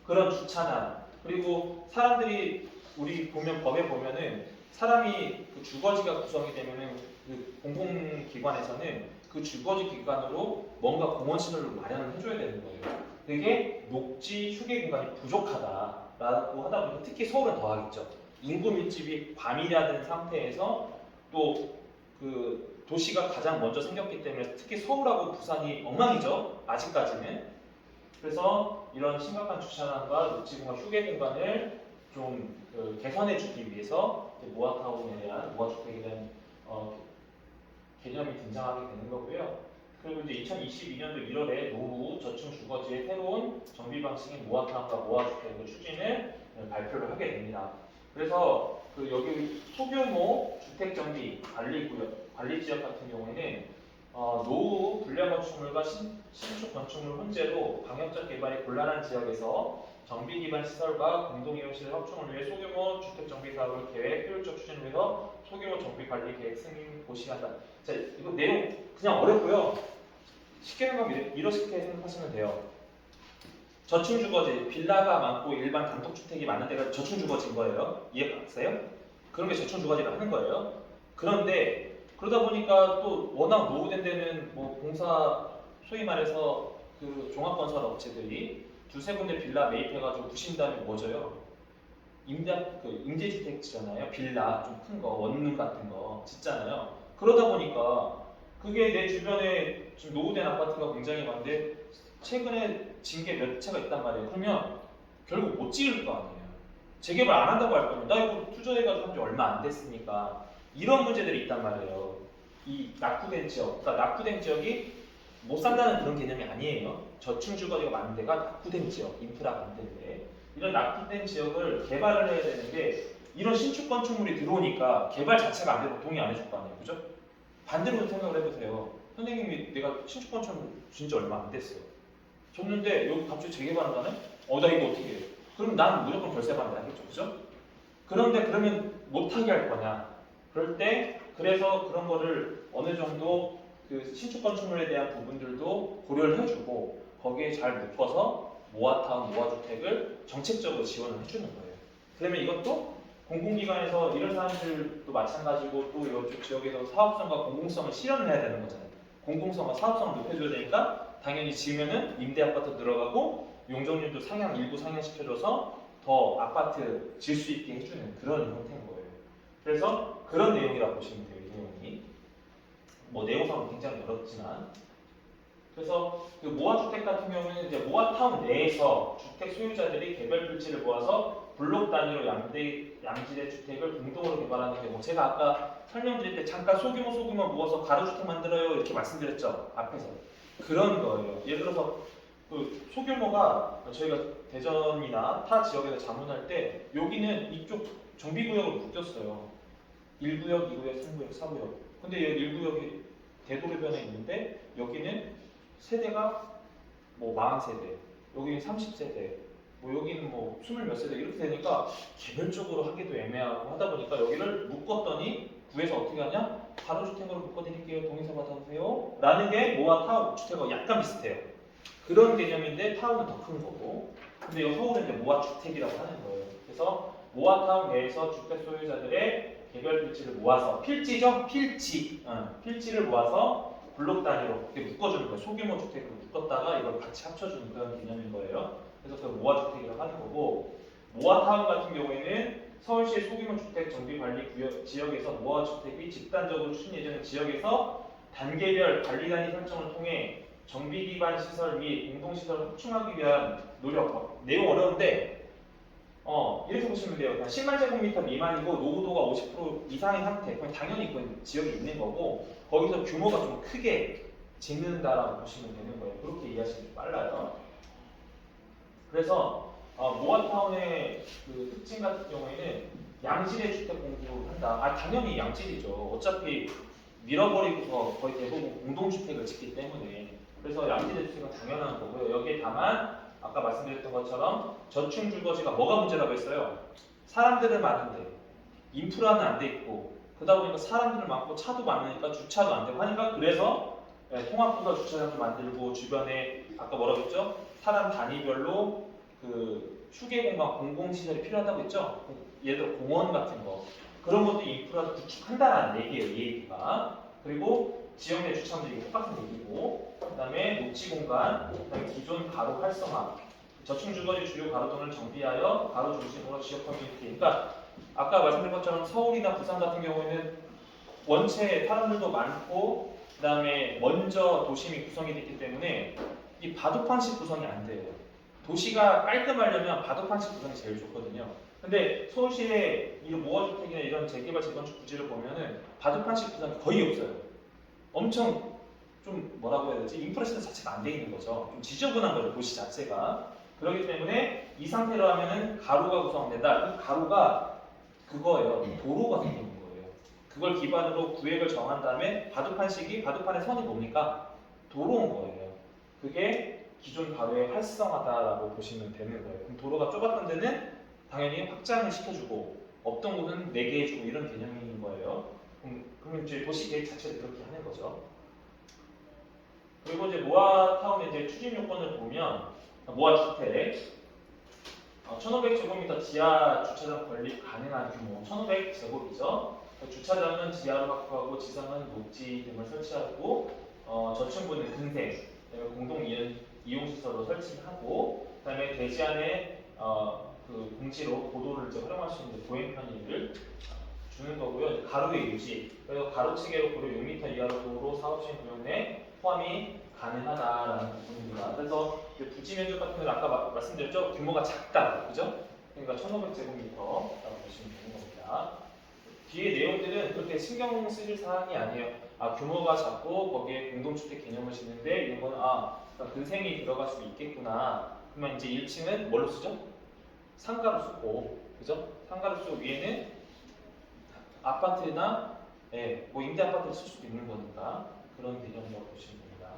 A: 그런 주차난, 그리고 사람들이 우리 보면 법에 보면은 사람이 그 주거지가 구성이 되면은 그 공공기관에서는 그 주거지 기관으로 뭔가 공원 시설을 마련을 해줘야 되는 거예요. 그게 녹지 휴게 공간이 부족하다라고 하다 보니까 특히 서울은 더하겠죠. 인구 밀집이 과밀화된 상태에서 또 그 도시가 가장 먼저 생겼기 때문에 특히 서울하고 부산이 엉망이죠. 아직까지는. 그래서 이런 심각한 주차난과 녹지 공간, 휴게 공간을 좀 개선해 주기 위해서 모아타운에 대한 모아주택에 대한 개념이 등장하게 되는 거고요. 그리고 이제 2022년도 1월에 노후 저층 주거지의 새로운 정비 방식인 모아타운과 모아주택의 추진을 발표를 하게 됩니다. 그래서 그 여기 소규모 주택 정비 관리 지역 같은 경우에는 노후 불량 건축물과 신축 건축물 혼재로 방역적 개발이 곤란한 지역에서 정비 기반 시설과 공동 이용 시설 확충을 위해 소규모 주택 정비 사업을 계획 효율적 추진을 위해서 소규모 정비 관리 계획 승인 고시한다. 자, 이거 내용 그냥 어렵고요. 쉽게 생각하면 이렇게 생각하시면 돼요. 저층 주거지, 빌라가 많고 일반 단독주택이 많은 데가 저층 주거지인 거예요. 이해가 갔어요? 그런 게 저층 주거지를 하는 거예요. 그런데 그러다 보니까 또 워낙 노후된 데는 뭐 공사 소위 말해서 그 종합건설 업체들이 두세 군데 빌라 매입해가지고 부신 다음에 뭐 져요? 임대주택 지잖아요. 빌라 좀 큰 거, 원룸 같은 거 짓잖아요. 그러다 보니까 그게 내 주변에 지금 노후된 아파트가 굉장히 많은데 최근에 진 게 몇 채가 있단 말이에요. 그러면 결국 못 지을 거 아니에요. 재개발 안 한다고 할 거면 나 이거 투자해가지고 한 지 얼마 안 됐으니까 이런 문제들이 있단 말이에요. 이 낙후된 지역, 그러니까 낙후된 지역이 못 산다는 그런 개념이 아니에요. 저층 주거지가 많은 데가 낙후된 지역, 인프라가 안 된데 이런 낙후된 지역을 개발을 해야 되는데 이런 신축 건축물이 들어오니까 개발 자체가 안 되고 동의 안 해줄 거 아니에요, 그죠? 반대로 생각을 해보세요. 선생님이 내가 신축 건축물 진짜 얼마 안 됐어요. 줬는데 여기 갑자기 재개발한다네? 나 이거 어떻게 해? 그럼 난 무조건 결세 반대하겠죠, 그죠? 그런데 그러면 못하게 할 거냐? 그럴 때 그래서 그런 거를 어느 정도 그 신축 건축물에 대한 부분들도 고려를 해주고 거기에 잘 묶어서 모아타운, 모아주택을 정책적으로 지원을 해주는 거예요. 그러면 이것도 공공기관에서 이런 사람들도 마찬가지고 또 이쪽 지역에서 사업성과 공공성을 실현을 해야 되는 거잖아요. 공공성과 사업성을 높여줘야 되니까 당연히 지으면은 임대 아파트 들어가고 용적률도 일부 상향시켜줘서 더 아파트 질 수 있게 해주는 그런 형태인 거예요. 그래서 그런 내용이라고 보시면 돼요. 이 내용이 뭐 내용상은 굉장히 어렵지만 그래서 그 모아주택 같은 경우에는 이제 모아타운 내에서 주택 소유자들이 개별 필지를 모아서 블록 단위로 양질의 주택을 공동으로 개발하는 경우, 제가 아까 설명드릴 때 잠깐 소규모 모아서 가로주택 만들어요 이렇게 말씀드렸죠 앞에서. 그런 거예요. 예를 들어서 그 소규모가 저희가 대전이나 타 지역에서 자문할 때 여기는 이쪽 정비구역으로 묶였어요. 1구역, 2구역, 3구역, 4구역. 근데 여기 1구역이 대도로변에 있는데 여기는 세대가 뭐 40세대, 여기는 30세대, 뭐 여기는 뭐 20몇 세대 이렇게 되니까 개별적으로 하기도 애매하고 하다 보니까 여기를 묶었더니 구에서 어떻게 하냐? 가로주택으로 묶어드릴게요. 동의서 받아보세요. 라는 게 모아타운 주택하고 약간 비슷해요. 그런 개념인데 타운은 더 큰 거고. 근데 여기 서울은 이제 모아주택이라고 하는 거예요. 그래서 모아타운 내에서 주택 소유자들의 개별 필지를 모아서 필지죠? 필지를 모아서 블록 단위로 이렇게 묶어주는 거예요. 소규모 주택으로 묶었다가 이걸 같이 합쳐주는 그런 개념인 거예요. 그래서 그 모아주택이라고 하는 거고, 모아타운 같은 경우에는 서울시의 소규모 주택 정비 관리 지역에서 모아주택이 집단적으로 추진 예정인 지역에서 단계별 관리 단위 설정을 통해 정비 기반 시설 및 공동시설을 확충하기 위한 노력. 내용 어려운데 이렇게 보시면 돼요. 그냥 10만 제곱미터 미만이고 노후도가 50% 이상인 상태. 그럼 당연히 그 지역이 있는 거고 거기서 규모가 좀 크게 짓는다라고 보시면 되는 거예요. 그렇게 이해하시면 빨라요. 그래서 모아타운의 그 특징 같은 경우에는 양질의 주택 공급을 한다. 당연히 양질이죠. 어차피 밀어버리고서 거의 대부분 공동주택을 짓기 때문에 그래서 양질의 주택은 당연한 거고요. 여기에 다만 아까 말씀드렸던 것처럼 저층 주거지가 뭐가 문제라고 했어요? 사람들은 많은데 인프라는 안 돼 있고 그러다 보니까 사람들 많고 차도 많으니까 주차도 안 되고 하니까 그래서 통합부서 주차장도 만들고 주변에 아까 뭐라고 했죠? 사람 단위별로 그 휴게 공간 공공시설이 필요하다고 했죠? 예를 들어 공원 같은 거 그런 것도 인프라 구축한다라는 얘기예요. 이 얘기가. 그리고 지역 내 주차장도 이거 똑같은 얘기고 그 다음에 녹지 공간, 그 다음에 기존 가로 활성화 저층 주거지 주요 가로등을 정비하여 가로 중심으로 지역 커뮤니티 그러니까 아까 말씀드린 것처럼 서울이나 부산 같은 경우에는 원체 사람들도 많고 그 다음에 먼저 도심이 구성이 됐기 때문에 이 바둑판식 구성이 안 돼요. 도시가 깔끔하려면 바둑판식 구성이 제일 좋거든요. 근데 서울시의 이 모아주택이나 이런 재개발 재건축 부지를 보면은 바둑판식 구성이 거의 없어요. 엄청 좀 뭐라고 해야 되지? 인프라 시설 자체가 안 돼 있는 거죠. 좀 지저분한 거죠, 도시 자체가. 그렇기 때문에 이 상태로 하면은 가로가 구성된다. 이 가로가 그거예요. 도로가 생기는 거예요. 그걸 기반으로 구획을 정한 다음에 바둑판의 선이 뭡니까? 도로인 거예요. 그게 기존 가로의 활성화다라고 보시면 되는 거예요. 그럼 도로가 좁았던 데는 당연히 확장을 시켜주고 없던 곳은 내게 해주고 이런 개념인 거예요. 그러면 이제 도시 계획 자체를 그렇게 하는 거죠. 그리고 이제 모아타운의 이제 추진 요건을 보면 모아주택 1500제곱미터 지하 주차장 건립 가능한 규모 1500제곱이죠. 주차장은 지하로 확보하고 지상은 녹지 등을 설치하고 저층부는 근생 공동 이용시설로 설치하고 그다음에 대지 안에 그 공지로 도도를 이제 활용할 수 있는 보행 편의를 주는 거고요. 가로의 유지 그래서 가로치계로 고려 6m 이하로 도로 사업시행 구역 내 포함이 가능하다라는 부분입니다. 그래서 부지 면적 같은 경우는 아까 말씀드렸죠? 규모가 작다, 그죠? 그러니까 1,500제곱미터라고 보시면 되는 겁니다. 뒤에 내용들은 그렇게 신경 쓰실 사항이 아니에요. 규모가 작고 거기에 공동주택 개념을 짓는데 이런 거는 그러니까 근생이 들어갈 수 있겠구나. 그러면 이제 1층은 뭘로 쓰죠? 상가로 쓰고, 그죠? 상가로 쓰고 위에는 아파트나 뭐 임대 아파트를 쓸 수도 있는 거니까 그런 개념이라고 보시면 됩니다.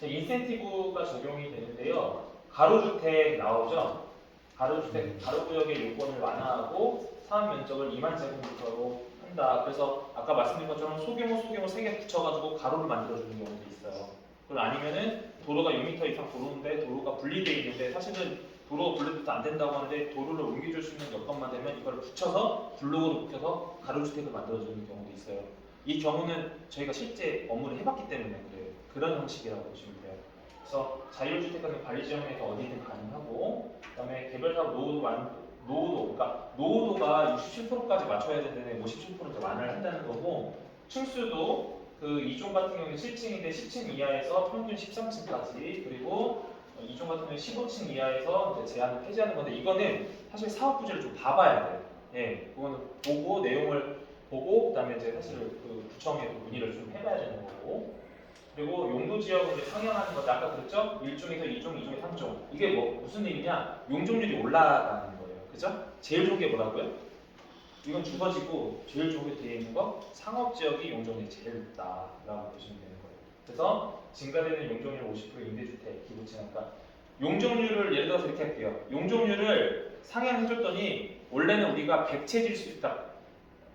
A: 인센티브가 적용이 되는데요. 가로주택 나오죠? 가로주택, 가로구역의 요건을 완화하고 사업 면적을 2만 제곱미터로 한다. 그래서 아까 말씀드린 것처럼 소규모 3개 붙여가지고 가로를 만들어주는 경우도 있어요. 그리고 아니면은 도로가 6m 이상 도로인데 도로가 분리되어 있는데 사실은 도로가 분리돼도 안 된다고 하는데 도로를 옮겨줄 수 있는 여건만 되면 이걸 붙여서 블록으로 붙여서 가로주택을 만들어주는 경우도 있어요. 이 경우는 저희가 실제 업무를 해봤기 때문에 그래요. 그런 형식이라고 보시면 돼요. 그래서 자율주택가는 관리지역에서 어디든 가능하고 그다음에 개별사업 그러니까 노후도가 67%까지 맞춰야 되는데 57% 완화를 한다는 거고 층수도 그 2종 같은 경우는 7층인데 10층 이하에서 평균 13층까지 그리고 2종 같은 경우는 15층 이하에서 이제 제한을 폐지하는 건데 이거는 사실 사업 부지를 좀 봐봐야 돼요. 예, 그거는 보고 내용을 보고 그다음에 이제 사실 그 구청에 문의를 좀 해봐야 되는 거고 그리고 용도 지역을 이제 상향하는 것 아까 그랬죠? 1종에서 2종, 2종에서 3종 이게 뭐 무슨 의미냐? 용적률이 올라가는 거예요. 그죠? 제일 좋은 게 뭐라고요? 이건 주거지고 제일 좋은 게 뒤에 있는 거 상업지역이 용적률이 제일 높다라고 보시면 되는 거예요. 그래서 증가되는 용적률 50% 임대주택 기부채니까 용적률을 예를 들어서 이렇게 할게요. 용적률을 상향해줬더니 원래는 우리가 100채 질 수 있다.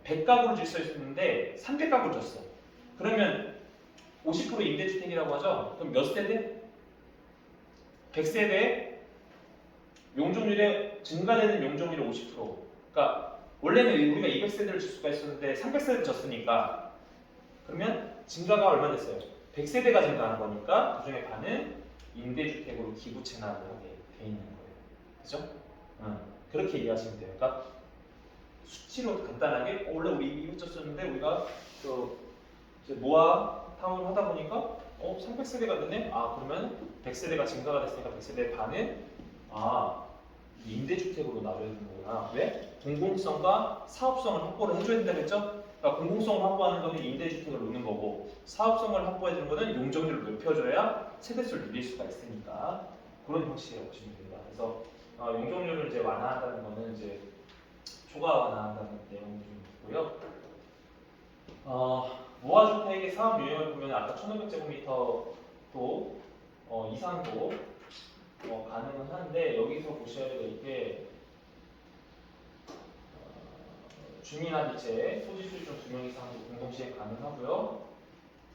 A: 100가구를 질 수 있었는데 300가구를 줬어. 그러면 50% 임대주택이라고 하죠? 그럼 몇 세대? 100세대 용적률에 증가되는 용적률이 50%. 그러니까 원래는 우리가 200세대를 줄 수가 있었는데 300세대를 줬으니까 그러면 증가가 얼마 됐어요? 100세대가 증가하는 거니까 그 중에 반은 임대주택으로 기부 채납을 하게 돼 있는 거예요. 그죠? 그렇게 이해하시면 돼요. 그러니까 수치로 간단하게 원래 우리 이거 줬었는데 우리가 그 이제 모아 타운을 하다 보니까 300세대가 되네? 그러면 100세대가 증가가 됐으니까 100세대의 반은 임대주택으로 나눠야 되는 거구나. 왜? 공공성과 사업성을 확보를 해줘야 된다고 했죠? 그러니까 공공성을 확보하는 거는 임대주택을 놓는 거고 사업성을 확보해 주는 거는 용적률을 높여줘야 세대수를 늘릴 수가 있으니까 그런 형식이라고 보시면 됩니다. 그래서 용적률을 이제 완화한다는 거는 이제 초과 완화한다는 내용이 좀 있고요. 모아주택의 사업 유형을 보면 아까 1,500제곱미터도 이상도 가능은 한데 여기서 보셔야 될 게 주민합의체 토지 수익 중 2명 이상도 공동시행 가능하고요.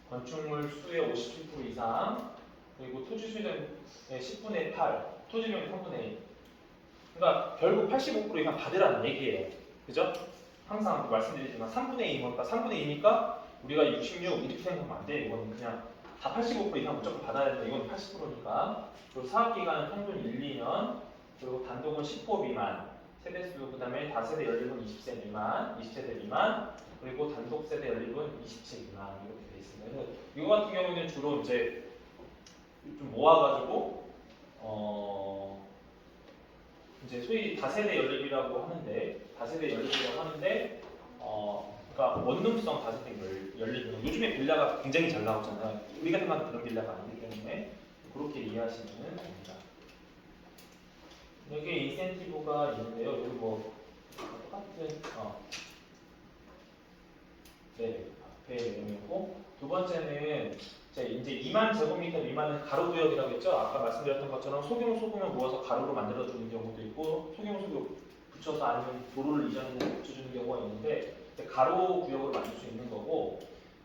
A: 건축물 수의 57% 이상 그리고 토지 수익은 10분의 8, 토지비용 3분의 1. 그러니까 결국 85% 이상 받으라는 얘기예요. 그죠? 항상 말씀드리지만 3분의 2니까 3분의 2니까 우리가 66 이렇게 생각하면 안 돼. 이건 그냥 다 85% 이상 무조건 받아야 되는데 이건 80%니까. 그리고 사업기간은 평균 1, 2년. 그리고 단독은 10호 미만. 세대수 그다음에 다세대 연립은 20세 미만, 20세대 미만. 그리고 단독 세대 연립은 20세 미만 이렇게 돼 있습니다. 그래서 이거 같은 경우는 주로 이제 좀 모아가지고 이제 소위 다세대 연립이라고 하는데 그러니까 원룸성 다세대 연립은 요즘에 빌라가 굉장히 잘 나오잖아요. 우리가 생각하는 그런 빌라가 아니기 때문에 그렇게 이해하시면 됩니다. 여기에 인센티브가 있는데요. 여기 뭐 똑같은 네 앞에 내용이고 두 번째는 이제 2만 제곱미터 미만은 가로구역이라고 했죠. 아까 말씀드렸던 것처럼 소규모를 모아서 가로로 만들어주는 경우도 있고 소규모 붙여서 아니면 도로를 이전해서 붙여주는 경우가 있는데 가로구역으로 만들 수 있는 거고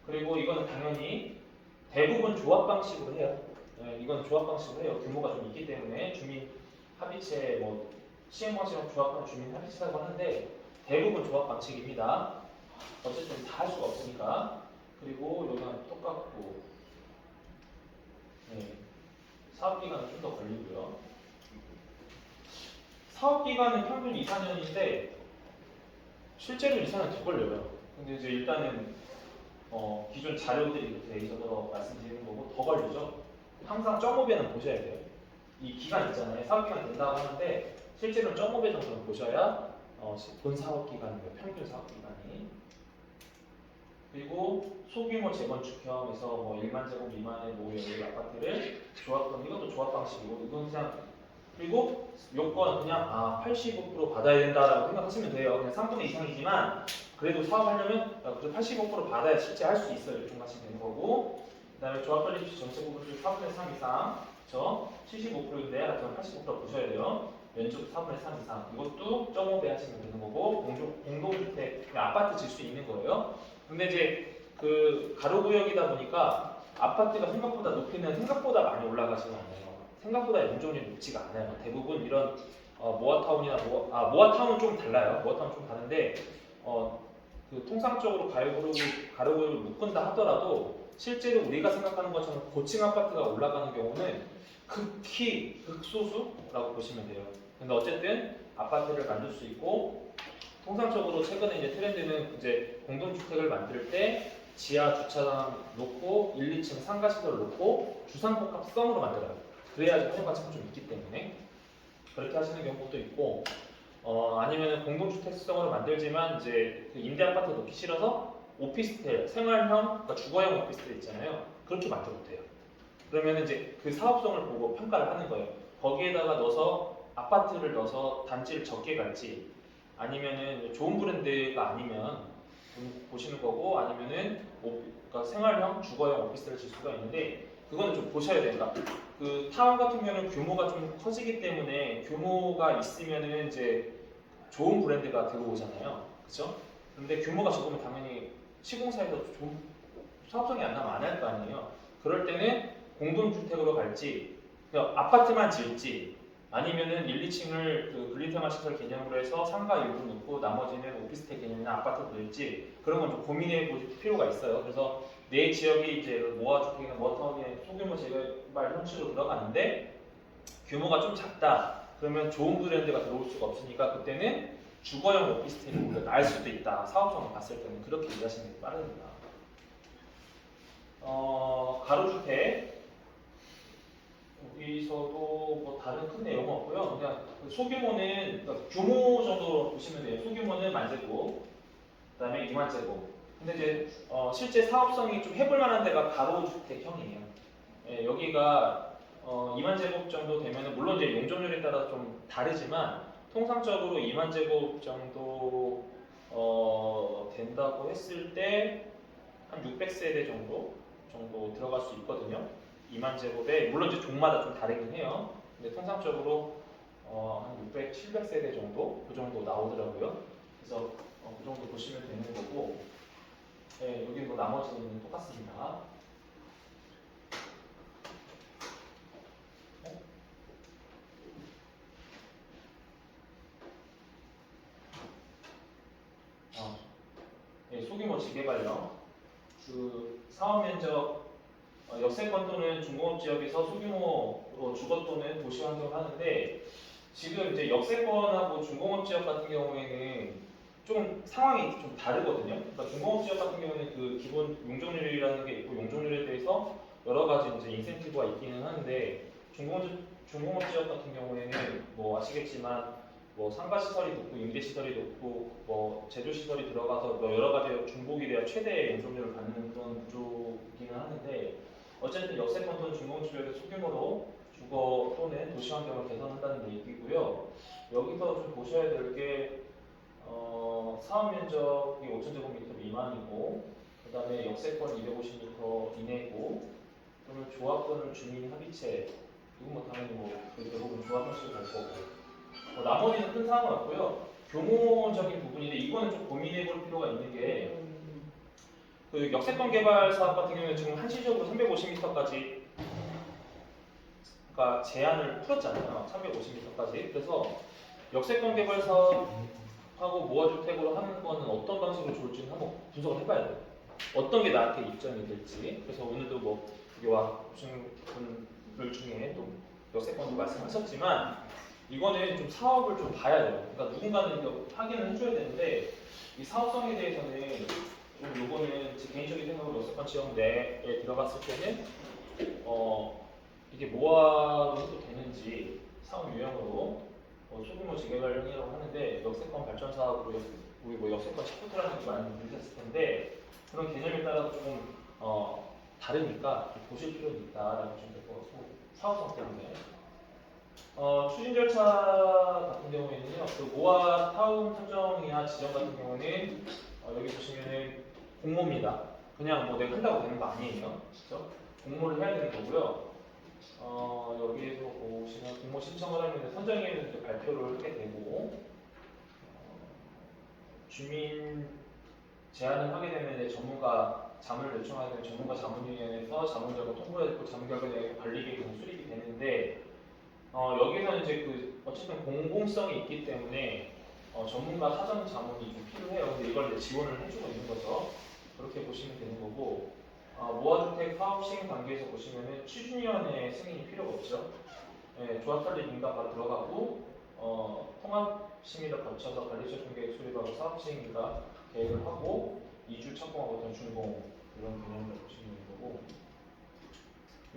A: 그리고 이거는 당연히 대부분 조합 방식으로 해요. 네, 이건 조합 방식으로 해요. 규모가 좀 있기 때문에 주민 합의체 뭐 시행 방식은 조합하는 주민 합의체라고 하는데 대부분 조합 방식입니다. 어쨌든 다 할 수가 없으니까. 그리고 여기는 똑같고 네. 사업기간은 좀 더 걸리고요. 사업기간은 평균 2, 4년인데 실제로 2, 4년 더 걸려요. 근데 이제 일단은 기존 자료들이 이렇게 돼 있어서 말씀드리는 거고 더 걸리죠. 항상 0.5배는 보셔야 돼요. 이 기간 있잖아요. 사업기간 된다고 하는데 실제로는 0.5배 정도는 보셔야 본 사업기간이고요. 평균 사업기간이. 그리고 소규모 재건축형 해서 뭐 1만 제곱 미만의 노후연립 아파트를 조합형 이것도 조합 방식이고 이건 그냥 그리고 요건 그냥 85% 받아야 된다라고 생각하시면 돼요. 그냥 3분의 이상이지만 그래도 사업하려면 그래도 85% 받아야 실제 할 수 있어요. 이렇게 생각하시면 되는 거고 그다음에 조합관리비 전체 부분을 4분의 3 이상 그렇죠? 75%인데 하여튼 80% 보셔야 돼요. 면적 4분의 3 이상 이것도 0.5배 하시면 되는 거고 공동주택 아파트 질 수 있는 거예요. 근데 이제 그 가로구역이다 보니까 아파트가 생각보다 높이는 생각보다 많이 올라가지는 않아요. 생각보다 용적률이 높지가 않아요. 대부분 이런 모아타운이나 모아타운은 좀 달라요. 모아타운은 좀 다른데 그 통상적으로 가로구역을 묶은다 하더라도 실제로 우리가 생각하는 것처럼 고층 아파트가 올라가는 경우는 극히 극소수라고 보시면 돼요. 근데 어쨌든 아파트를 만들 수 있고 통상적으로 최근에 이제 트렌드는 이제 공동주택을 만들 때 지하 주차장 놓고 1, 2층 상가시설을 놓고 주상복합성으로 만들어요. 그래야지 활용 가치가 좀 있기 때문에 그렇게 하시는 경우도 있고 아니면 공동주택성으로 만들지만 이제 그 임대 아파트 놓기 싫어서 오피스텔, 생활형, 그러니까 주거형 오피스텔 있잖아요. 그렇게 만들어도 돼요. 그러면 이제 그 사업성을 보고 평가를 하는 거예요. 거기에다가 넣어서 아파트를 넣어서 단지를 적게 갈지 아니면은 좋은 브랜드가 아니면 보시는 거고 아니면은 그러니까 생활형, 주거형 오피스텔을 질 수가 있는데 그거는 좀 보셔야 됩니다. 그 타운 같은 경우는 규모가 좀 커지기 때문에 규모가 있으면은 이제 좋은 브랜드가 들어오잖아요. 그렇죠? 근데 규모가 적으면 당연히 시공사에서 좀 사업성이 안 나면 안 할 거 아니에요. 그럴 때는 공동주택으로 갈지 그냥 아파트만 지을지 아니면은 1, 2층을 그 분리생활 시설 개념으로 해서 상가 일부 넣고 나머지는 오피스텔 개념이나 아파트로 넣을지 그런 건 좀 고민해 보실 필요가 있어요. 그래서 내 지역이 이제 모아주택이나 모아타운의 소규모 재개발 형식으로 들어가는데 규모가 좀 작다. 그러면 좋은 브랜드가 들어올 수가 없으니까 그때는 주거형 오피스텔이 오히려 나을 수도 있다. 사업성을 봤을 때는 그렇게 이해하시는 게 빠릅니다. 가로주택 여기서도 뭐 다른 큰 내용은 없고요. 그냥 그 소규모는 그러니까 규모 정도 보시면 돼요. 소규모는 10,000제곱, 그다음에 20,000제곱. 근데 이제 실제 사업성이 좀 해볼 만한 데가 가로주택형이에요. 예, 여기가 20,000제곱 정도 되면은 물론 이제 용적률에 따라 좀 다르지만 통상적으로 20,000제곱 정도 된다고 했을 때 한 600세대 정도 들어갈 수 있거든요. 20,000제곱에 물론 이제 종마다 좀 다르긴 해요. 근데 통상적으로 한 600, 700세대 정도 그 정도 나오더라고요. 그래서 그 정도 보시면 되는 거고, 네, 여기 뭐 나머지는 똑같습니다. 네, 소규모 재개발형. 그 사업 면적 역세권 또는 중공업 지역에서 소규모로 주거 또는 도시 환경을 하는데 지금 이제 역세권하고 중공업 지역 같은 경우에는 좀 상황이 좀 다르거든요. 그러니까 중공업 지역 같은 경우는 그 기본 용적률이라는 게 있고 용적률에 대해서 여러 가지 이제 인센티브가 있기는 하는데 중공업 지역 같은 경우에는 뭐 아시겠지만 뭐 상가 시설이 높고 임대 시설이 높고 뭐 제조 시설이 들어가서 뭐 여러 가지 중복이 돼야 최대의 용적률을 받는 그런 구조이기는 하는데 어쨌든 역세권 또는 중공업 지역의 소규모로 주거 또는 도시 환경을 개선한다는 얘기고요. 여기서 좀 보셔야 될 게 사업 면적이 5,000제곱미터 미만이고 그다음에 역세권 250m 이내고 그러면 조합 또는 주민 합의체 이건 뭐 당연히 뭐 대부분 조합 형식을 갈 거고 나머지는 큰 사항은 없고요. 규모적인 부분인데 이거는 좀 고민해 볼 필요가 있는 게 그 역세권 개발 사업 같은 경우는 지금 한시적으로 350m까지 그러니까 제한을 풀었잖아요. 350m까지. 그래서 역세권 개발 사업하고 모아주택으로 하는 거는 어떤 방식으로 좋을지는 한번 분석을 해봐야 돼요. 어떤 게 나한테 입점이 될지. 그래서 오늘도 뭐 여기 와 오신 분들 중에 또 역세권도 말씀하셨지만 이거는 좀 사업을 좀 봐야 돼요. 그러니까 누군가는 이거 확인을 해줘야 되는데 이 사업성에 대해서는 좀 요거는 제 개인적인 생각으로 역세권 지역 내에 들어갔을 때는 이게 뭐하러 해도 되는지 사업 유형으로 소규모 재개발형이라고 하는데 역세권 발전 사업으로 우리 뭐 역세권 시프트라는 게 많이 들으셨을 텐데 그런 개념에 따라서 조금 다르니까 좀 보실 필요는 있다라고 좀 될 것 같고 사업성 때문에 추진 절차 같은 경우에는요 그 모아 타운 선정이나 지정 같은 경우는 여기 보시면은 공모입니다. 그냥 뭐 내가 한다고 되는 거 아니에요, 그렇죠? 공모를 해야 되는 거고요. 여기에서 보시면 공모 신청을 하면 선정위에는 이제 발표를 하게 되고 주민 제안을 하게 되면 이제 전문가 자문을 요청하게 되면 전문가 자문위원회에서 자문 결과 통보해서 자문 결과에 대해 관리계획이 수립이 되는데 여기서는 이제 그 어쨌든 공공성이 있기 때문에 전문가 사전 자문이 좀 필요해요. 근데 이걸 이제 지원을 해주고 있는 거죠. 그렇게 보시면 되는 거고 모아주택 사업 시행 단계에서 보시면은 추진위원회 승인이 필요가 없죠. 네, 조합 설립 인가 바로 들어가고 통합 심의를 거쳐서 관리처분 계획 수립하고 사업 시행 인가 계획을 하고 2주 착공하고 어떤 준공 이런 개념으로 보시면 되는 거고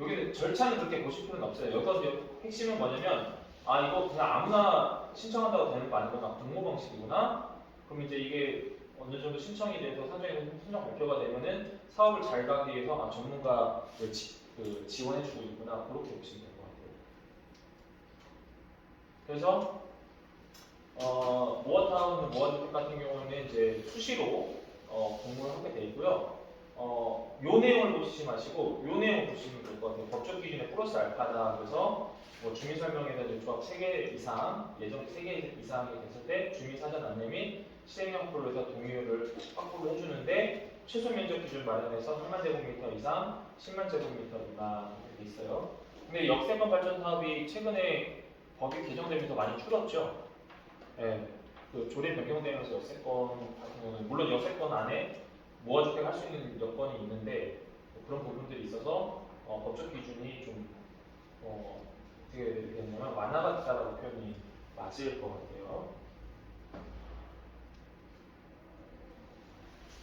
A: 여기 절차는 그렇게 보실 필요는 없어요. 여기서 이제 핵심은 뭐냐면 이거 그냥 아무나 신청한다고 되는 거 아니구나 공모 방식이구나. 그럼 이제 이게 어느 정도 신청이 돼서 사전에 신청 발표가 되면은 사업을 잘 가기 위해서 전문가를 지원해주고 있구나 그렇게 보시면 될 것 같아요. 그래서 모아타운, 모아주택 같은 경우는 이제 수시로 공모를 하게 돼 있고요. 요 내용을 보시지 마시고 요 내용 보시면 될 것 같아요. 법적 기준에 플러스 알파다. 그래서 뭐 주민설명에다 조합 3개 이상, 예정 3개 이상이 됐을 때 주민사전 안내 및 시행령 프로에서 동의를 확보를 해주는데 최소 면적 기준 마련해서 8만 제곱미터 이상, 10만 제곱미터 미만 이렇게 있어요. 근데 역세권 발전 사업이 최근에 법이 개정되면서 많이 줄었죠. 네, 그 조례 변경되면서 역세권 같은 경우는 물론 역세권 안에 모아주택 할 수 있는 여건이 있는데 그런 부분들이 있어서 법적 기준이 좀 어떻게 되냐면 완화가 됐다라고 표현이 맞을 것 같아요.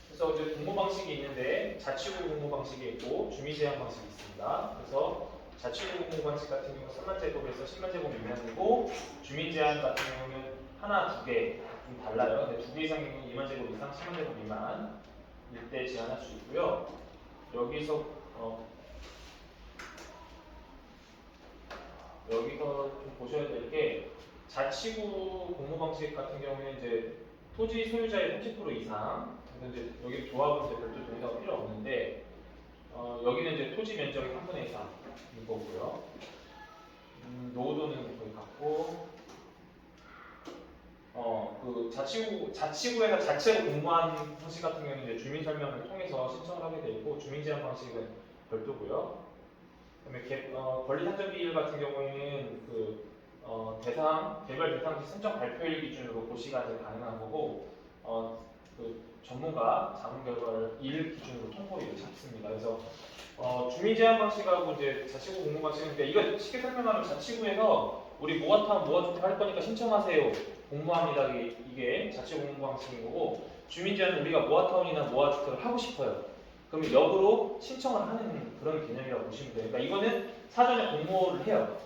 A: 그래서 이제 공모 방식이 있는데 자치구 공모 방식이 있고 주민 제한 방식이 있습니다. 그래서 자치구 공공방식 같은 경우는 3만 제곱에서 10만 제곱 미만이고 주민 제한 같은 경우는 하나, 두 개 좀 달라요. 근데 두 개 이상인 경우는 2만 제곱 이상, 10만 제곱 미만 일대 제한할 수 있고요. 여기서 좀 보셔야 될 게 자치구 공모방식 같은 경우에는 이제 토지 소유자의 30% 이상, 그래서 이제 여기 조합은 이제 별도 동의사가 필요 없는데 여기는 이제 토지 면적의 3분의 3인 거고요. 노후도는 거의 같고, 그 자치구에서 자체로 공모한 방식 같은 경우는 이제 주민 설명을 통해서 신청을 하게 돼 있고, 주민 제한 방식은 별도고요. 그다음에 권리 산정 비율 같은 경우에는 개발 대상 선정 발표일 기준으로 고시가 이제 가능한 거고, 그 전문가 자문 결과를 일 기준으로 통보일을 잡습니다. 그래서 주민 제한 방식하고 이제 자치구 공모 방식은, 그러니까 이거 쉽게 설명하면 자치구에서 우리 모아타운 모아주택 할 거니까 신청하세요. 공모합니다. 이게 자치구 공모 방식인 거고, 주민 제한은 우리가 모아타운이나 모아주택을 하고 싶어요. 그러면 역으로 신청을 하는 그런 개념이라고 보시면 돼요. 그러니까 이거는 사전에 공모를 해요.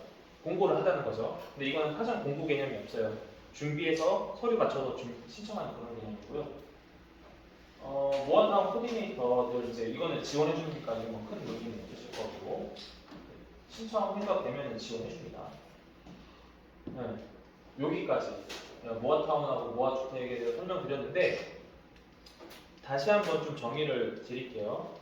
A: 공고를 하다는 거죠. 근데 이거는 사전 공고 개념이 없어요. 준비해서 서류 맞춰서 신청하는 그런 개념이고요. 모아타운 코디네이터들 이제 이거는 지원해 주니까 이건 뭐큰 의미는 없으실 거고, 신청 생각되면 지원해 줍니다. 네. 여기까지 모아타운하고 모아주택에 대해서 설명드렸는데, 다시 한번 좀 정의를 드릴게요.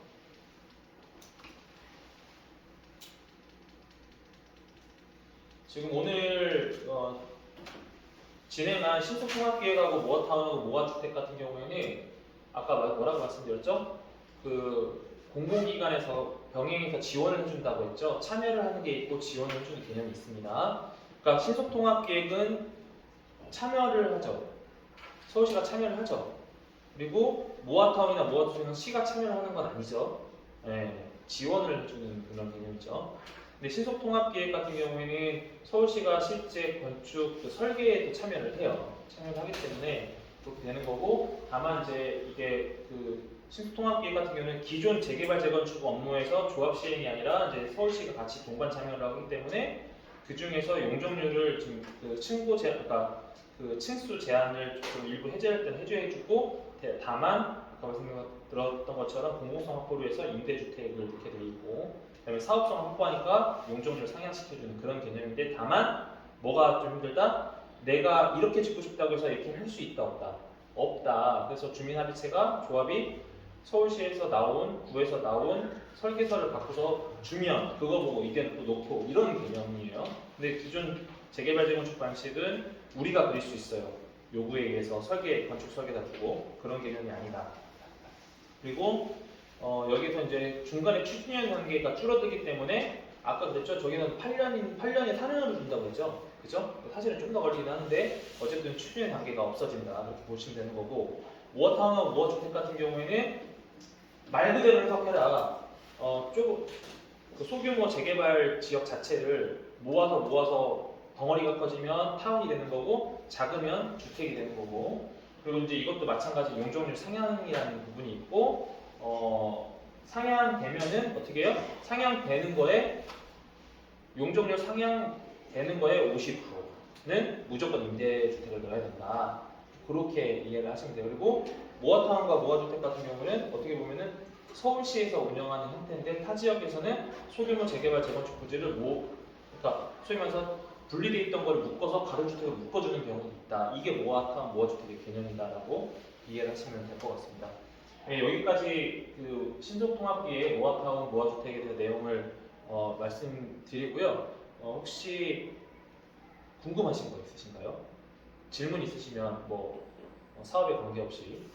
A: 지금 오늘 진행한 신속통합기획하고 모아타운하고 모아주택 같은 경우에는 아까 뭐라고 말씀드렸죠? 그 공공기관에서 병행해서 지원을 해준다고 했죠. 참여를 하는 게 있고 지원을 해주는 개념이 있습니다. 그러니까 신속통합기획은 참여를 하죠. 서울시가 참여를 하죠. 그리고 모아타운이나 모아주택은 시가 참여를 하는 건 아니죠. 네, 지원을 해주는 그런 개념이죠. 근데 신속통합기획 같은 경우에는 서울시가 실제 건축 설계에도 참여를 해요. 참여를 하기 때문에 그렇게 되는 거고, 다만 이제 이게 그 신속통합기획 같은 경우는 기존 재개발 재건축 업무에서 조합 시행이 아니라 이제 서울시가 같이 동반 참여를 하기 때문에 그 중에서 용적률을 지금 그러니까 그 층수 제한을 좀 일부 해제할 때는 해주고, 다만 아까 말씀드렸던 것처럼 공공성 확보를 위해서 임대주택을 이렇게 돼 있고, 그다음에 사업성 확보하니까 용적률을 상향시켜주는 그런 개념인데, 다만 뭐가 좀 힘들다? 내가 이렇게 짓고 싶다고 해서 이렇게 할 수 있다 없다? 없다. 그래서 주민합의체가 조합이 서울시에서 나온 구에서 나온 설계서를 갖고서 주면 그거 보고 의견을 또 놓고 이런 개념이에요. 근데 기존 재개발 재건축 방식은 우리가 그릴 수 있어요. 요구에 의해서 건축 설계다 주고, 그런 개념이 아니다. 그리고 여기서 이제 중간에 추진형 단계가 줄어들기 때문에 아까 그랬죠? 저기는 8년에 4년으로 준다고 했죠? 그죠? 사실은 좀 더 걸리긴 하는데 어쨌든 추진형 단계가 없어진다. 이렇게 보시면 되는 거고, 모아타운하고 모아주택 같은 경우에는 말 그대로 해석해라. 그 소규모 재개발 지역 자체를 모아서 덩어리가 커지면 타운이 되는 거고, 작으면 주택이 되는 거고, 그리고 이제 이것도 마찬가지 용적률 상향이라는 부분이 있고, 상향되면은 어떻게 해요? 상향되는 거에 용적률 상향되는 거에 50%는 무조건 임대주택을 넣어야 된다. 그렇게 이해를 하시면 돼요. 그리고 모아타운과 모아주택 같은 경우는 어떻게 보면은 서울시에서 운영하는 형태인데, 타 지역에서는 소규모 재개발 재건축 부지를 그러니까 소위 말해서 분리되어 있던 걸 묶어서 가로주택을 묶어주는 경우도 있다. 이게 모아타운 모아주택의 개념이다라고 이해를 하시면 될 것 같습니다. 네, 여기까지 그 신속통합기의 모아타운 모아주택에 대한 내용을 말씀드리고요. 혹시 궁금하신 거 있으신가요? 질문 있으시면 사업에 관계없이